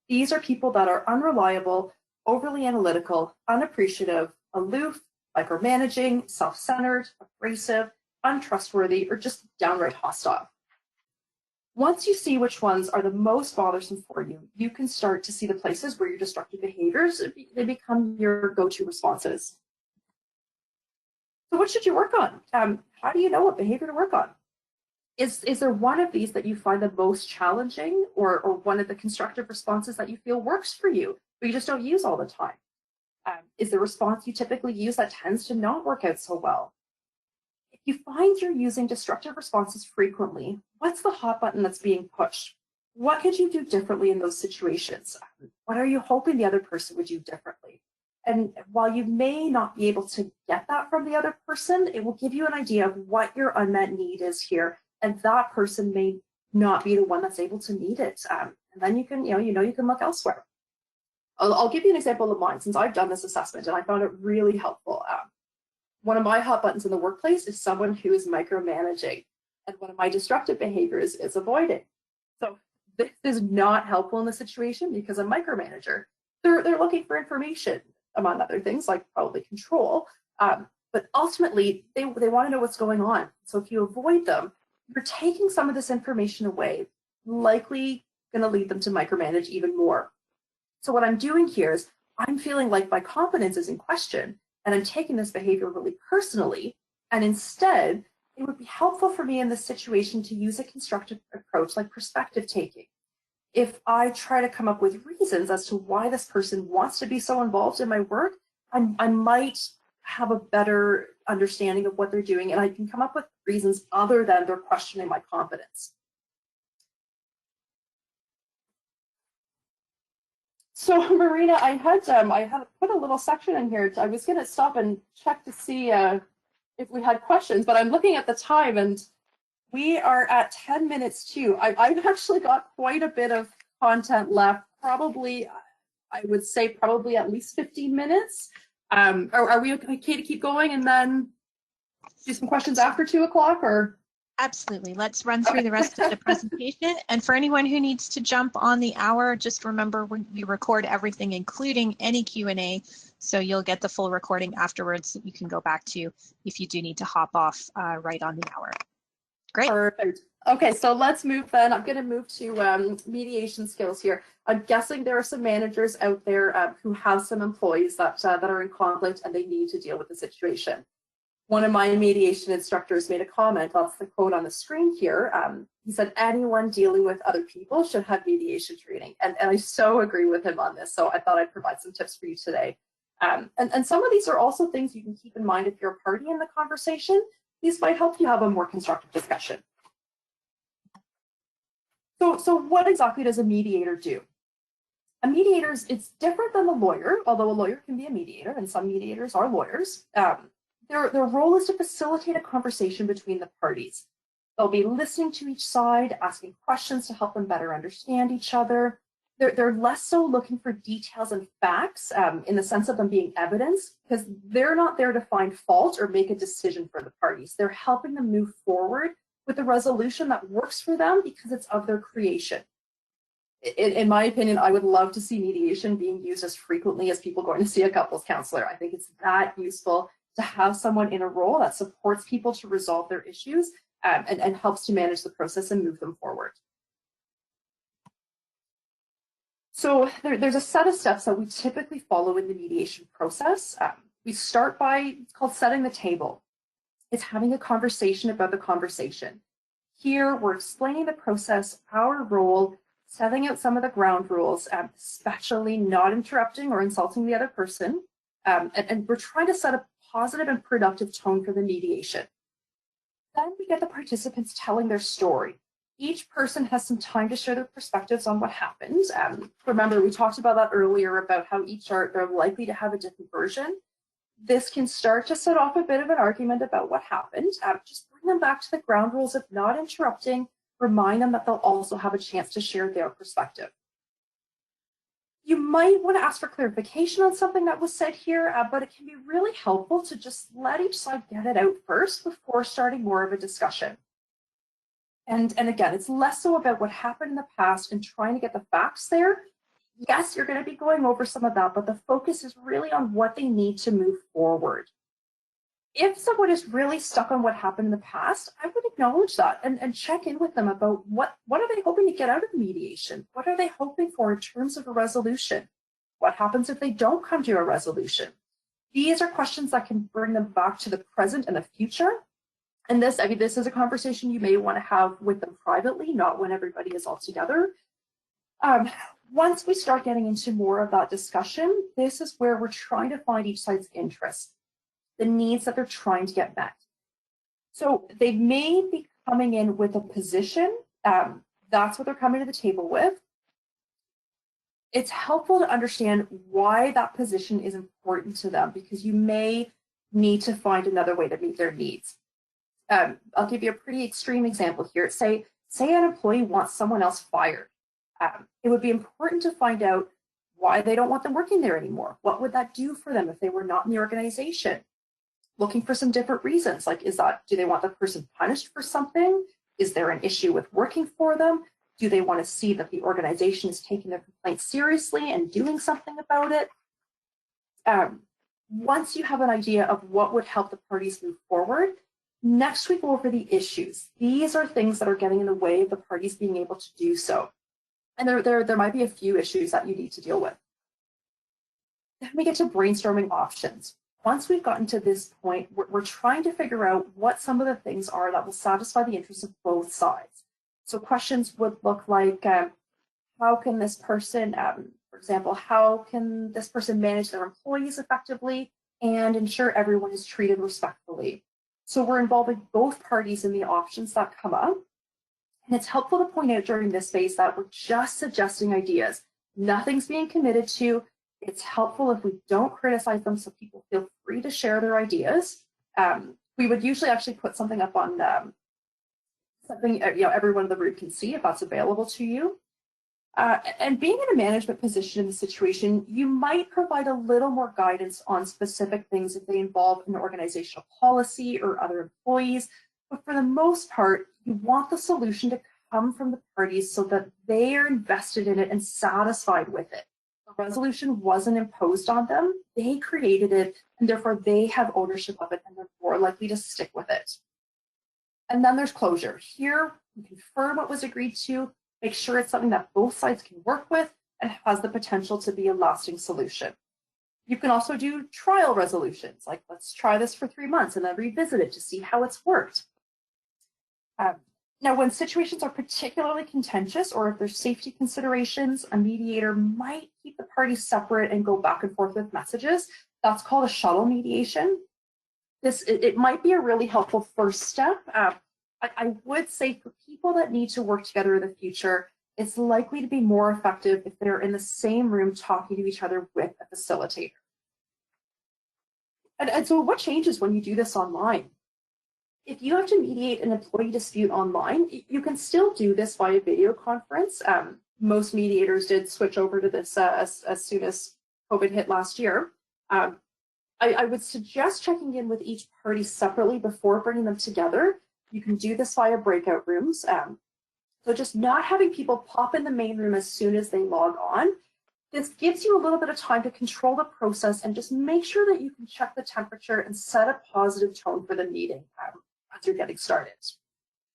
These are people that are unreliable, overly analytical, unappreciative, aloof, micromanaging, self-centered, abrasive, untrustworthy, or just downright hostile. Once you see which ones are the most bothersome for you, you can start to see the places where your destructive behaviors, they become your go-to responses. So what should you work on? How do you know what behavior to work on? Is there one of these that you find the most challenging, or one of the constructive responses that you feel works for you, but you just don't use all the time? Is the response you typically use that tends to not work out so well? If you find you're using destructive responses frequently, what's the hot button that's being pushed? What could you do differently in those situations? What are you hoping the other person would do differently? And while you may not be able to get that from the other person, it will give you an idea of what your unmet need is here. And that person may not be the one that's able to meet it. And then you can, you can look elsewhere. I'll give you an example of mine since I've done this assessment and I found it really helpful. One of my hot buttons in the workplace is someone who is micromanaging, and one of my destructive behaviors is avoiding. So this is not helpful in the situation because a micromanager, they're looking for information, among other things, like probably control. But ultimately, they want to know what's going on. So if you avoid them, you're taking some of this information away, likely going to lead them to micromanage even more. So what I'm doing here is I'm feeling like my competence is in question, and I'm taking this behavior really personally. And instead, it would be helpful for me in this situation to use a constructive approach like perspective taking. If I try to come up with reasons as to why this person wants to be so involved in my work, I might have a better understanding of what they're doing, and I can come up with reasons other than they're questioning my competence. So Marina, I had put a little section in here. I was going to stop and check to see if we had questions, but I'm looking at the time and we are at 10 minutes too. I've actually got quite a bit of content left, probably, I would say probably at least 15 minutes. Are we okay to keep going and then do some questions after 2 o'clock or? Absolutely. Let's run through the rest of the presentation. And for anyone who needs to jump on the hour, just remember we record everything, including any Q&A. So you'll get the full recording afterwards that you can go back to if you do need to hop off right on the hour. Great. Perfect. Okay, so let's move then. I'm going to move to mediation skills here. I'm guessing there are some managers out there who have some employees that are in conflict and they need to deal with the situation. One of my mediation instructors made a comment, that's the quote on the screen here. He said, anyone dealing with other people should have mediation training. And I so agree with him on this. So I thought I'd provide some tips for you today. And some of these are also things you can keep in mind if you're a party in the conversation. These might help you have a more constructive discussion. So what exactly does a mediator do? A mediator, it's different than a lawyer, although a lawyer can be a mediator, and some mediators are lawyers. Their role is to facilitate a conversation between the parties. They'll be listening to each side, asking questions to help them better understand each other. They're less so looking for details and facts in the sense of them being evidence, because they're not there to find fault or make a decision for the parties. They're helping them move forward with a resolution that works for them because it's of their creation. In my opinion, I would love to see mediation being used as frequently as people going to see a couples counselor. I think it's that useful to have someone in a role that supports people to resolve their issues and helps to manage the process and move them forward. So there's a set of steps that we typically follow in the mediation process. We start by, it's called setting the table. It's having a conversation about the conversation. Here, we're explaining the process, our role, setting out some of the ground rules, especially not interrupting or insulting the other person. And we're trying to set a positive and productive tone for the mediation. Then we get the participants telling their story. Each person has some time to share their perspectives on what happened. Remember, we talked about that earlier about how each they're likely to have a different version. This can start to set off a bit of an argument about what happened. Just bring them back to the ground rules of not interrupting. Remind them that they'll also have a chance to share their perspective. You might want to ask for clarification on something that was said here, but it can be really helpful to just let each side get it out first before starting more of a discussion. And again, it's less so about what happened in the past and trying to get the facts there. Yes, you're going to be going over some of that, but the focus is really on what they need to move forward. If someone is really stuck on what happened in the past, I would acknowledge that and check in with them about what are they hoping to get out of the mediation? What are they hoping for in terms of a resolution? What happens if they don't come to a resolution? These are questions that can bring them back to the present and the future. And this is a conversation you may want to have with them privately, not when everybody is all together. Once we start getting into more of that discussion, this is where we're trying to find each side's interests, the needs that they're trying to get met. So they may be coming in with a position. That's what they're coming to the table with. It's helpful to understand why that position is important to them, because you may need to find another way to meet their needs. I'll give you a pretty extreme example here. Say an employee wants someone else fired. It would be important to find out why they don't want them working there anymore. What would that do for them if they were not in the organization? Looking for some different reasons, like do they want the person punished for something? Is there an issue with working for them? Do they want to see that the organization is taking their complaints seriously and doing something about it? Once you have an idea of what would help the parties move forward, next we go over the issues. These are things that are getting in the way of the parties being able to do so. And there might be a few issues that you need to deal with. Then we get to brainstorming options. Once we've gotten to this point, we're trying to figure out what some of the things are that will satisfy the interests of both sides. So questions would look like, how can this person, for example, how can this person manage their employees effectively and ensure everyone is treated respectfully? So we're involving both parties in the options that come up. And it's helpful to point out during this phase that we're just suggesting ideas. Nothing's being committed to. It's helpful if we don't criticize them so people feel free to share their ideas. We would usually actually put something up on something everyone in the room can see if that's available to you. And being in a management position in the situation, you might provide a little more guidance on specific things if they involve an organizational policy or other employees. But for the most part, you want the solution to come from the parties so that they are invested in it and satisfied with it. The resolution wasn't imposed on them. They created it, and therefore they have ownership of it, and they're more likely to stick with it. And then there's closure. Here, we confirm what was agreed to, make sure it's something that both sides can work with and has the potential to be a lasting solution. You can also do trial resolutions, like let's try this for 3 months and then revisit it to see how it's worked. Now, when situations are particularly contentious or if there's safety considerations, a mediator might keep the parties separate and go back and forth with messages. That's called a shuttle mediation. It might be a really helpful first step. I would say for people that need to work together in the future, it's likely to be more effective if they're in the same room talking to each other with a facilitator. And so what changes when you do this online? If you have to mediate an employee dispute online, you can still do this via video conference. Most mediators did switch over to this as soon as COVID hit last year. I would suggest checking in with each party separately before bringing them together. You can do this via breakout rooms. So just not having people pop in the main room as soon as they log on. This gives you a little bit of time to control the process and just make sure that you can check the temperature and set a positive tone for the meeting as you're getting started.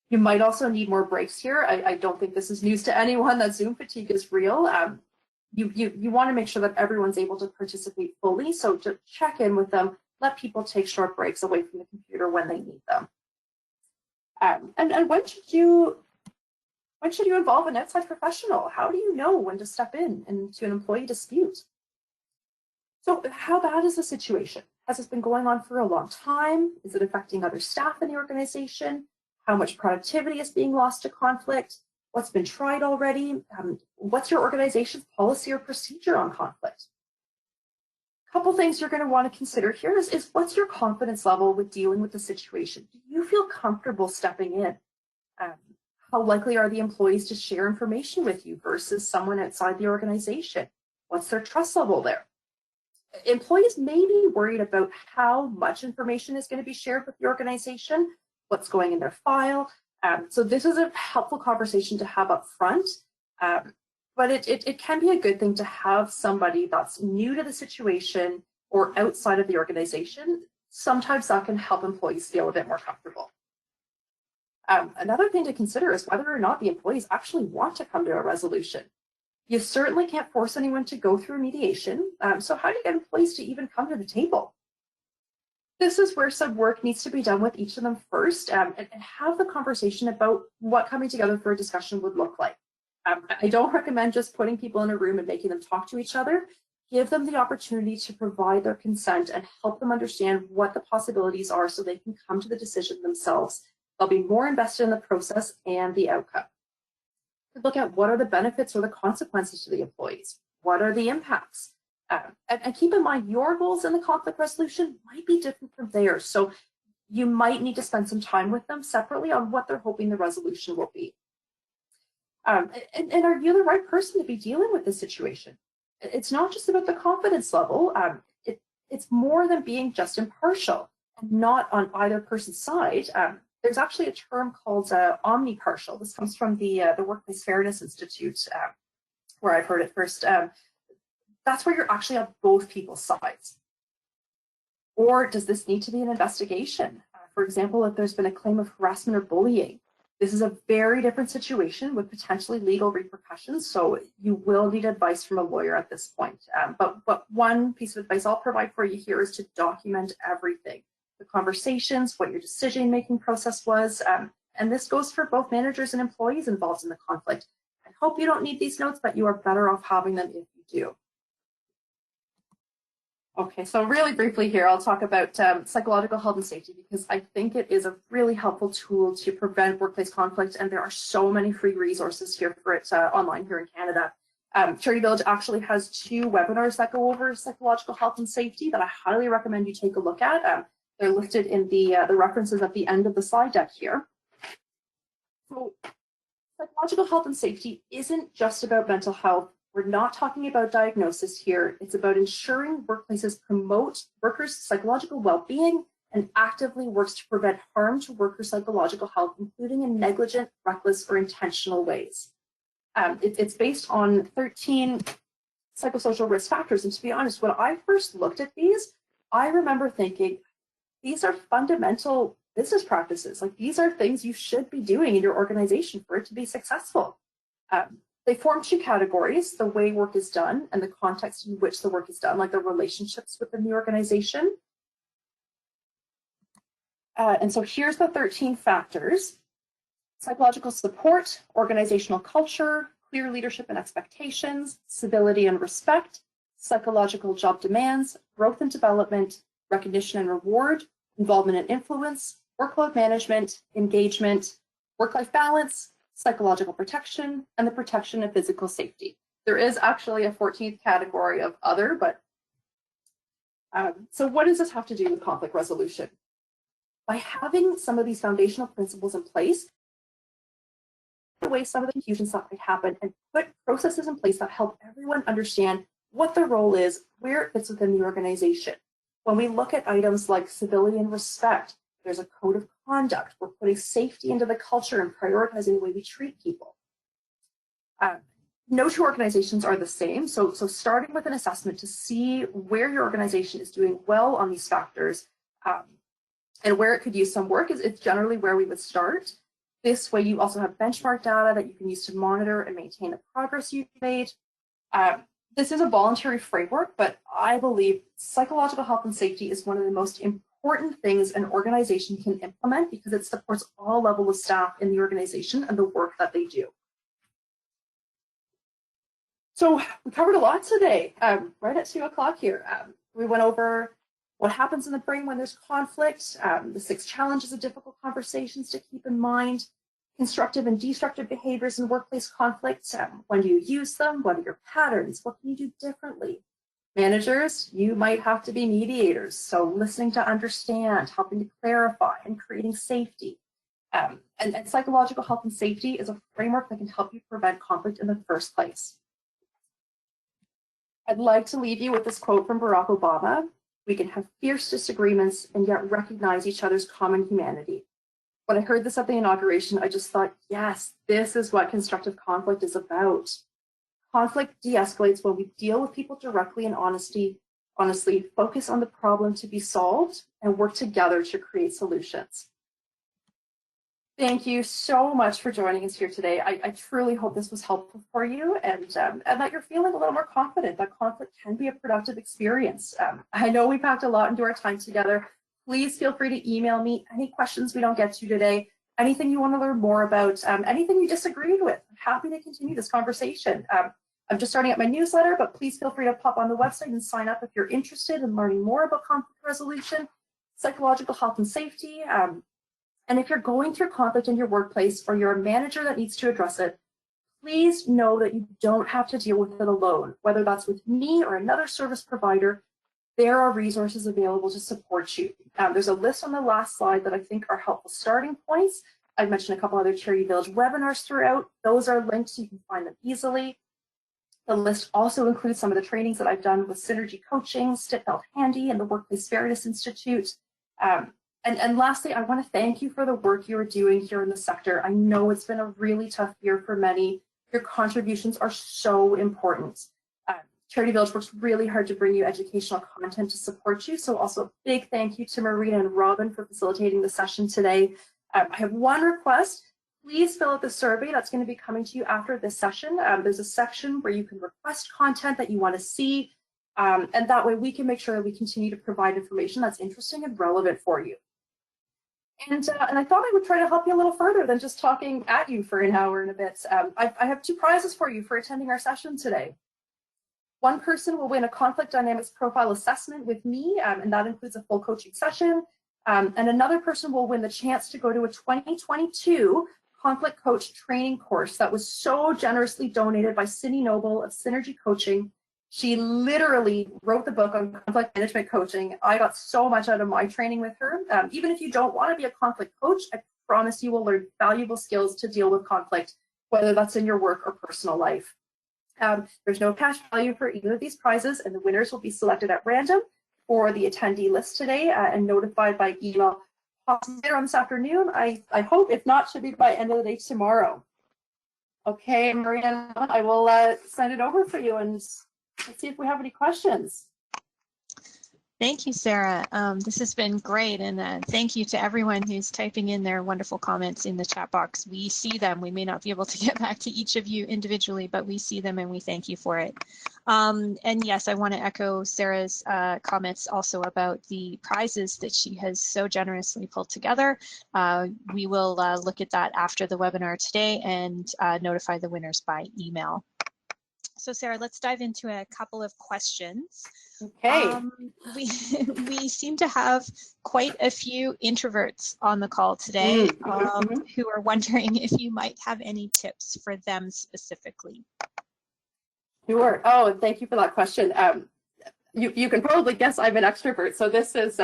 You might also need more breaks here. I don't think this is news to anyone that Zoom fatigue is real. You want to make sure that everyone's able to participate fully. So to check in with them, let people take short breaks away from the computer when they need them. And when should you involve an outside professional? How do you know when to step in into an employee dispute? So how bad is the situation? Has this been going on for a long time? Is it affecting other staff in the organization? How much productivity is being lost to conflict? What's been tried already? What's your organization's policy or procedure on conflict? A couple things you're going to want to consider here is what's your confidence level with dealing with the situation? Do you feel comfortable stepping in? How likely are the employees to share information with you versus someone outside the organization? What's their trust level there? Employees may be worried about how much information is going to be shared with the organization, what's going in their file. So this is a helpful conversation to have up front, but it can be a good thing to have somebody that's new to the situation or outside of the organization. Sometimes that can help employees feel a bit more comfortable. Another thing to consider is whether or not the employees actually want to come to a resolution. You certainly can't force anyone to go through mediation. So how do you get employees to even come to the table? This is where some work needs to be done with each of them first and have the conversation about what coming together for a discussion would look like. I don't recommend just putting people in a room and making them talk to each other. Give them the opportunity to provide their consent and help them understand what the possibilities are so they can come to the decision themselves. They'll be more invested in the process and the outcome. Look at what are the benefits or the consequences to the employees. What are the impacts? And keep in mind, your goals in the conflict resolution might be different from theirs. So you might need to spend some time with them separately on what they're hoping the resolution will be. And are you the right person to be dealing with this situation? It's not just about the confidence level. It's more than being just impartial and not on either person's side. There's actually a term called omnipartial. This comes from the Workplace Fairness Institute, where I've heard it first. That's where you're actually on both people's sides. Or does this need to be an investigation? For example, if there's been a claim of harassment or bullying, this is a very different situation with potentially legal repercussions, so you will need advice from a lawyer at this point. But one piece of advice I'll provide for you here is to document everything, the conversations, what your decision-making process was, and this goes for both managers and employees involved in the conflict. I hope you don't need these notes, but you are better off having them if you do. Okay, so really briefly here, I'll talk about psychological health and safety, because I think it is a really helpful tool to prevent workplace conflict, and there are so many free resources here for it online here in Canada. Charity Village actually has 2 webinars that go over psychological health and safety that I highly recommend you take a look at. They're listed in the references at the end of the slide deck here. So psychological health and safety isn't just about mental health. We're not talking about diagnosis here. It's about ensuring workplaces promote workers' psychological well-being and actively works to prevent harm to workers' psychological health, including in negligent, reckless, or intentional ways. It's based on 13 psychosocial risk factors. And to be honest, when I first looked at these, I remember thinking, these are fundamental business practices. Like, these are things you should be doing in your organization for it to be successful. They form 2 categories: the way work is done and the context in which the work is done, like the relationships within the organization. And so here's the 13 factors: psychological support, organizational culture, clear leadership and expectations, civility and respect, psychological job demands, growth and development, recognition and reward, involvement and influence, workload management, engagement, work-life balance, psychological protection, and the protection of physical safety. There is actually a 14th category of other, but so what does this have to do with conflict resolution? By having some of these foundational principles in place, away some of the confusions that might happen and put processes in place that help everyone understand what their role is, where it fits within the organization. When we look at items like civility and respect, there's a code of conduct. We're putting safety into the culture and prioritizing the way we treat people. No 2 organizations are the same, so starting with an assessment to see where your organization is doing well on these factors and where it could use some work is generally where we would start. This way you also have benchmark data that you can use to monitor and maintain the progress you've made. This is a voluntary framework, but I believe psychological health and safety is one of the most important things an organization can implement because it supports all levels of staff in the organization and the work that they do. So we covered a lot today, right at 2 o'clock here. We went over what happens in the brain when there's conflict, the 6 challenges of difficult conversations to keep in mind, constructive and destructive behaviors in workplace conflicts. When do you use them? What are your patterns? What can you do differently? Managers, you might have to be mediators, so listening to understand, helping to clarify, and creating safety. And psychological health and safety is a framework that can help you prevent conflict in the first place. I'd like to leave you with this quote from Barack Obama: "We can have fierce disagreements and yet recognize each other's common humanity." When I heard this at the inauguration, I just thought, yes, this is what constructive conflict is about. Conflict de-escalates when we deal with people directly and honestly, focus on the problem to be solved, and work together to create solutions. Thank you so much for joining us here today. I truly hope this was helpful for you and that you're feeling a little more confident that conflict can be a productive experience. I know we packed a lot into our time together. Please feel free to email me any questions we don't get to today, anything you want to learn more about, anything you disagreed with. I'm happy to continue this conversation. I'm just starting up my newsletter, but please feel free to pop on the website and sign up if you're interested in learning more about conflict resolution, psychological health and safety. And if you're going through conflict in your workplace or you're a manager that needs to address it, please know that you don't have to deal with it alone, whether that's with me or another service provider. There are resources available to support you. There's a list on the last slide that I think are helpful starting points. I've mentioned a couple other Charity Village webinars throughout. Those are linked so you can find them easily. The list also includes some of the trainings that I've done with Synergy Coaching, Stick Belt Handy, and the Workplace Fairness Institute. And lastly, I want to thank you for the work you are doing here in the sector. I know it's been a really tough year for many. Your contributions are so important. Charity Village works really hard to bring you educational content to support you. So also a big thank you to Marina and Robin for facilitating the session today. I have one request. Please fill out the survey that's going to be coming to you after this session. There's a section where you can request content that you want to see. And that way we can make sure that we continue to provide information that's interesting and relevant for you. And I thought I would try to help you a little further than just talking at you for an hour and a bit. I have two prizes for you for attending our session today. One person will win a conflict dynamics profile assessment with me, and that includes a full coaching session. And another person will win the chance to go to a 2022 conflict coach training course that was so generously donated by Cindy Noble of Synergy Coaching. She literally wrote the book on conflict management coaching. I got so much out of my training with her. Even if you don't want to be a conflict coach, I promise you will learn valuable skills to deal with conflict, whether that's in your work or personal life. There's no cash value for either of these prizes, and the winners will be selected at random for the attendee list today and notified by email possibly later on this afternoon. I hope, if not, should be by end of the day tomorrow. Okay, Maria, I will send it over for you, and let's see if we have any questions. Thank you, Sarah. This has been great, and thank you to everyone who's typing in their wonderful comments in the chat box. We see them. We may not be able to get back to each of you individually, but we see them and we thank you for it. And yes, I want to echo Sarah's comments also about the prizes that she has so generously pulled together. We will look at that after the webinar today and notify the winners by email. So Sarah, let's dive into a couple of questions. Okay. We seem to have quite a few introverts on the call today who are wondering if you might have any tips for them specifically. Sure. Oh, thank you for that question. You can probably guess I'm an extrovert, so this is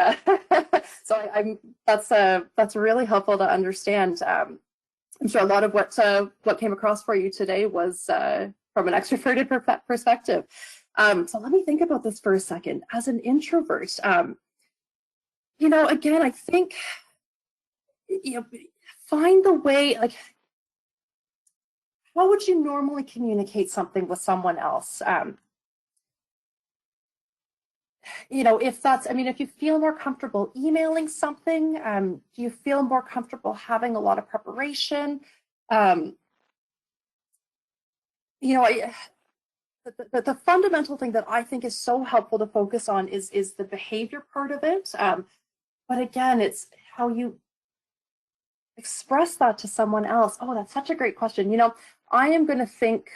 that's really helpful to understand. I'm sure a lot of what came across for you today was from an extroverted perspective. So let me think about this for a second. As an introvert, you know, again, I think, you know, find the way, like, how would you normally communicate something with someone else? You know, if that's, I mean, if you feel more comfortable emailing something, do you feel more comfortable having a lot of preparation? You know, the fundamental thing that I think is so helpful to focus on is the behavior part of it. But again, it's how you express that to someone else. Oh, that's such a great question. You know, I am going to think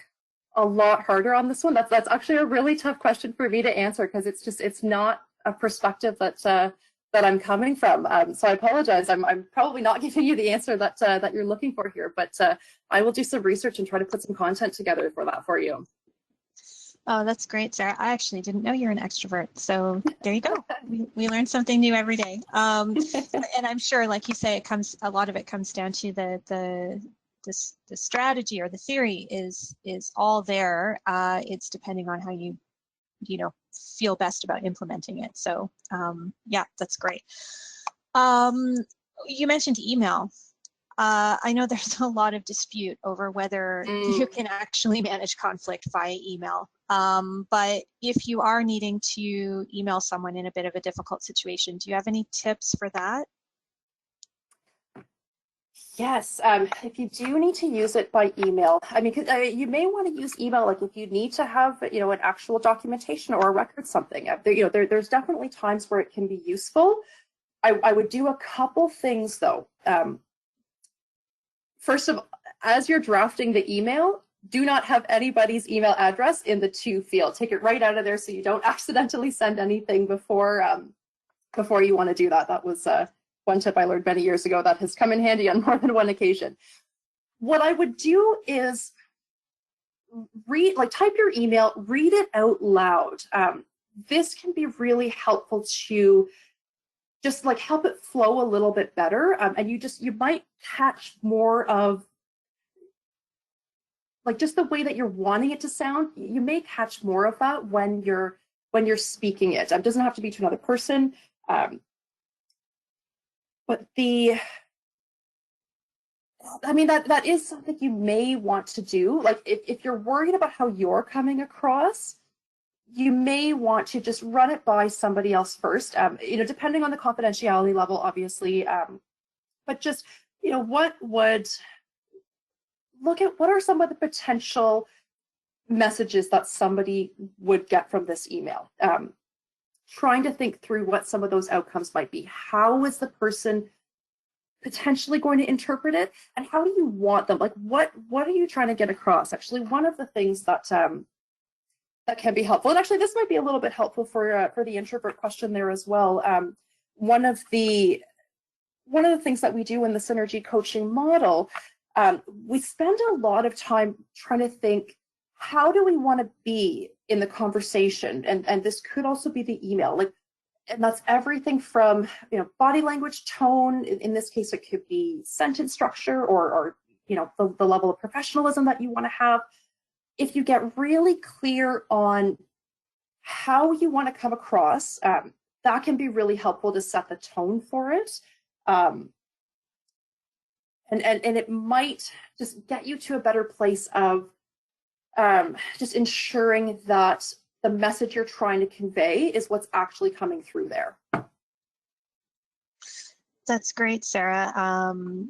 a lot harder on this one. That's actually a really tough question for me to answer because it's not a perspective that I'm coming from. So I apologize. I'm probably not giving you the answer that you're looking for here, but I will do some research and try to put some content together for that for you. Oh, that's great, Sarah. I actually didn't know you're an extrovert. So there you go. We learn something new every day. And I'm sure, like you say, a lot of it comes down to the strategy or the theory is all there. It's depending on how you feel best about implementing it. So yeah, that's great. You mentioned email. I know there's a lot of dispute over whether you can actually manage conflict via email. But if you are needing to email someone in a bit of a difficult situation, do you have any tips for that? Yes, if you do need to use it by email, I mean, you may want to use email, like if you need to have, you know, an actual documentation or a record something. There's definitely times where it can be useful. I would do a couple things though. First of all, as you're drafting the email, do not have anybody's email address in the to field. Take it right out of there so you don't accidentally send anything before you want to do that. That was one tip I learned many years ago that has come in handy on more than one occasion. What I would do is type your email, read it out loud. This can be really helpful to just like help it flow a little bit better. And you might catch more of like just the way that you're wanting it to sound, you may catch more of that when you're speaking it. It doesn't have to be to another person, but I mean, that is something you may want to do. Like if you're worried about how you're coming across, you may want to just run it by somebody else first, you know, depending on the confidentiality level, obviously, but just, you know, look at what are some of the potential messages that somebody would get from this email. Trying to think through what some of those outcomes might be. How is the person potentially going to interpret it, and how do you want them? Like, what are you trying to get across? Actually, one of the things that that can be helpful, and actually this might be a little bit helpful for the introvert question there as well. One of the things that we do in the synergy coaching model, we spend a lot of time trying to think, how do we want to be in the conversation? And this could also be the email, like, and that's everything from, you know, body language, tone. In this case, it could be sentence structure, or you know, the level of professionalism that you want to have. If you get really clear on how you want to come across, that can be really helpful to set the tone for it. And it might just get you to a better place of just ensuring that the message you're trying to convey is what's actually coming through there. That's great, Sarah.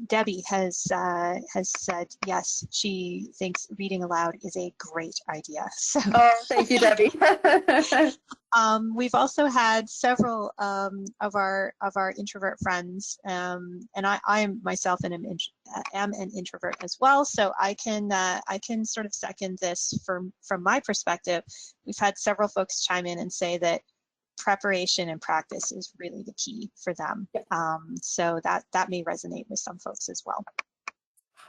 Debbie has said yes, she thinks reading aloud is a great idea. So, oh, thank you, Debbie. We've also had several of our introvert friends, and I myself am an introvert as well. So I can sort of second this from my perspective. We've had several folks chime in and say that preparation and practice is really the key for them. Yep. So that may resonate with some folks as well.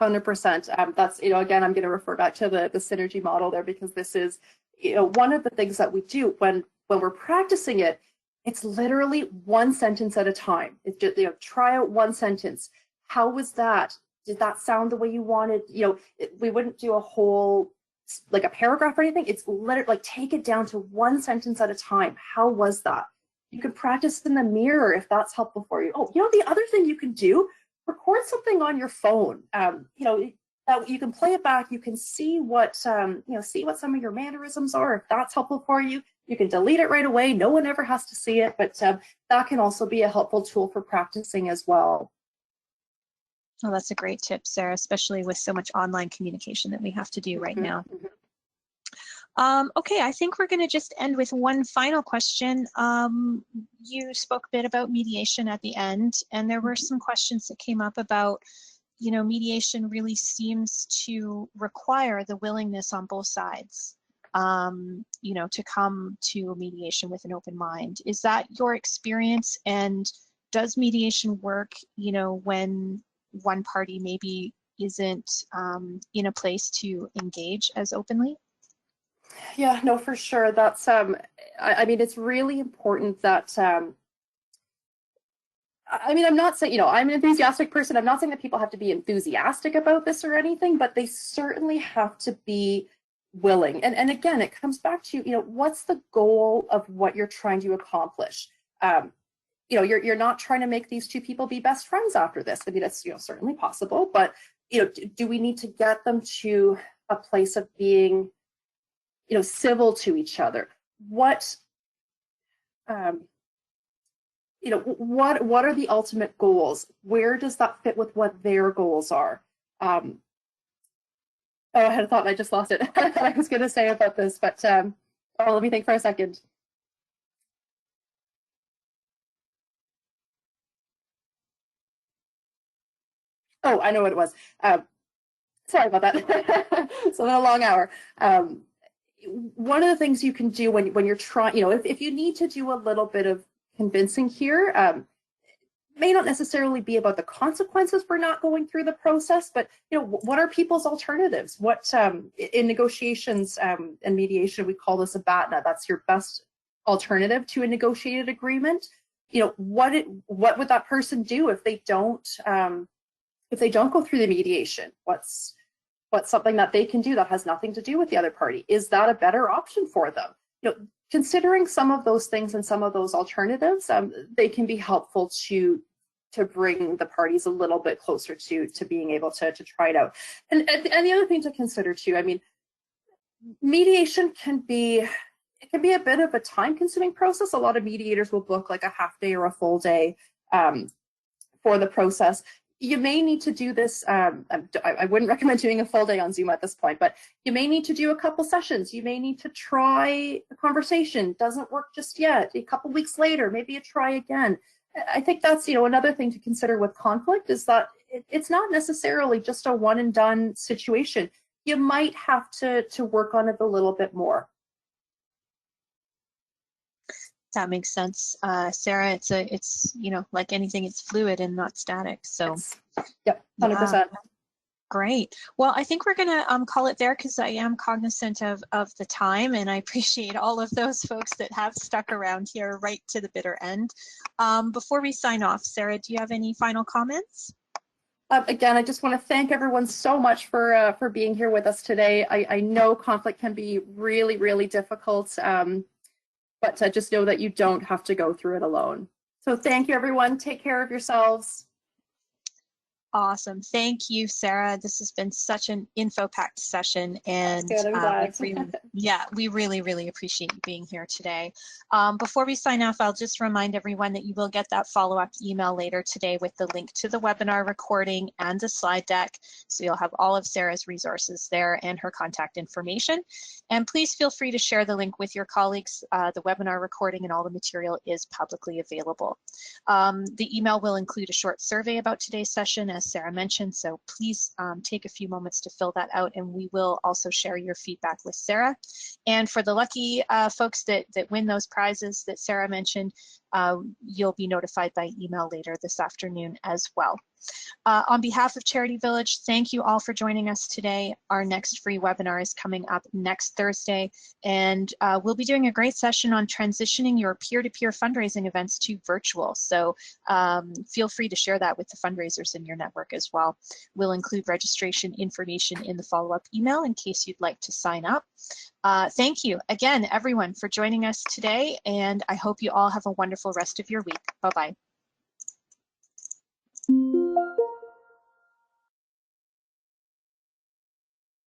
100%. That's, you know, again, I'm going to refer back to the synergy model there, because this is, you know, one of the things that we do when we're practicing it. It's literally one sentence at a time. It's just, you know, try out one sentence. How was that? Did that sound the way you wanted? You know, we wouldn't do a whole, like a paragraph or anything. It's literally like, take it down to one sentence at a time. How was that? You could practice in the mirror if that's helpful for you. Oh, you know, the other thing you can do, record something on your phone. You know, you can play it back. You can see what, you know, see what some of your mannerisms are. If that's helpful for you, you can delete it right away. No one ever has to see it, but that can also be a helpful tool for practicing as well. Oh, that's a great tip, Sarah, especially with so much online communication that we have to do right now. Okay, I think we're going to just end with one final question. You spoke a bit about mediation at the end, and there were some questions that came up about, you know, mediation really seems to require the willingness on both sides, you know, to come to mediation with an open mind. Is that your experience? And does mediation work, you know, when one party maybe isn't in a place to engage as openly? Yeah, no, for sure. That's, I mean, it's really important that, I mean, I'm not saying, you know, I'm an enthusiastic person. I'm not saying that people have to be enthusiastic about this or anything, but they certainly have to be willing. And again, it comes back to, you know, what's the goal of what you're trying to accomplish? You know, you're not trying to make these two people be best friends after this. I mean, it's, you know, certainly possible, but, you know, do we need to get them to a place of being, you know, civil to each other? What, you know, what are the ultimate goals? Where does that fit with what their goals are? Oh, I had a thought and I just lost it. I was going to say about this, but oh, let me think for a second. Oh, I know what it was. Sorry about that. It's a little long hour. One of the things you can do when you're trying, you know, if you need to do a little bit of convincing here, may not necessarily be about the consequences for not going through the process, but, you know, what are people's alternatives? What, in negotiations and mediation, we call this a BATNA. That's your best alternative to a negotiated agreement. You know, what would that person do if they don't go through the mediation? but something that they can do that has nothing to do with the other party. Is that a better option for them? Considering some of those things and some of those alternatives, they can be helpful to bring the parties a little bit closer to being able to try it out. And the other thing to consider too, I mean, mediation can be a bit of a time-consuming process. A lot of mediators will book like a half day or a full day for the process. You may need to do this, I wouldn't recommend doing a full day on Zoom at this point, but you may need to do a couple sessions. You may need to try a conversation. Doesn't work just yet. A couple weeks later, maybe you try again. I think that's, another thing to consider with conflict is that it's not necessarily just a one and done situation. You might have to work on it a little bit more. That makes sense. Sarah, it's like anything, it's fluid and not static. So yep, 100%. Yeah. Great. Well, I think we're going to call it there because I am cognizant of the time, and I appreciate all of those folks that have stuck around here right to the bitter end. Before we sign off, Sarah, do you have any final comments? Again, I just want to thank everyone so much for being here with us today. I know conflict can be really, really difficult, but just know that you don't have to go through it alone. So thank you, everyone. Take care of yourselves. Awesome. Thank you, Sarah. This has been such an info-packed session, and good, I'm glad. we really, really appreciate you being here today. Before we sign off, I'll just remind everyone that you will get that follow-up email later today with the link to the webinar recording and the slide deck. So you'll have all of Sarah's resources there and her contact information. And please feel free to share the link with your colleagues. The webinar recording and all the material is publicly available. The email will include a short survey about today's session, as Sarah mentioned, so please take a few moments to fill that out, and we will also share your feedback with Sarah. And for the lucky folks that win those prizes that Sarah mentioned, you'll be notified by email later this afternoon as well. On behalf of Charity Village, thank you all for joining us today. Our next free webinar is coming up next Thursday, and we'll be doing a great session on transitioning your peer-to-peer fundraising events to virtual. So feel free to share that with the fundraisers in your network as well. We'll include registration information in the follow-up email in case you'd like to sign up. Thank you again, everyone, for joining us today, and I hope you all have a wonderful rest of your week. Bye-bye.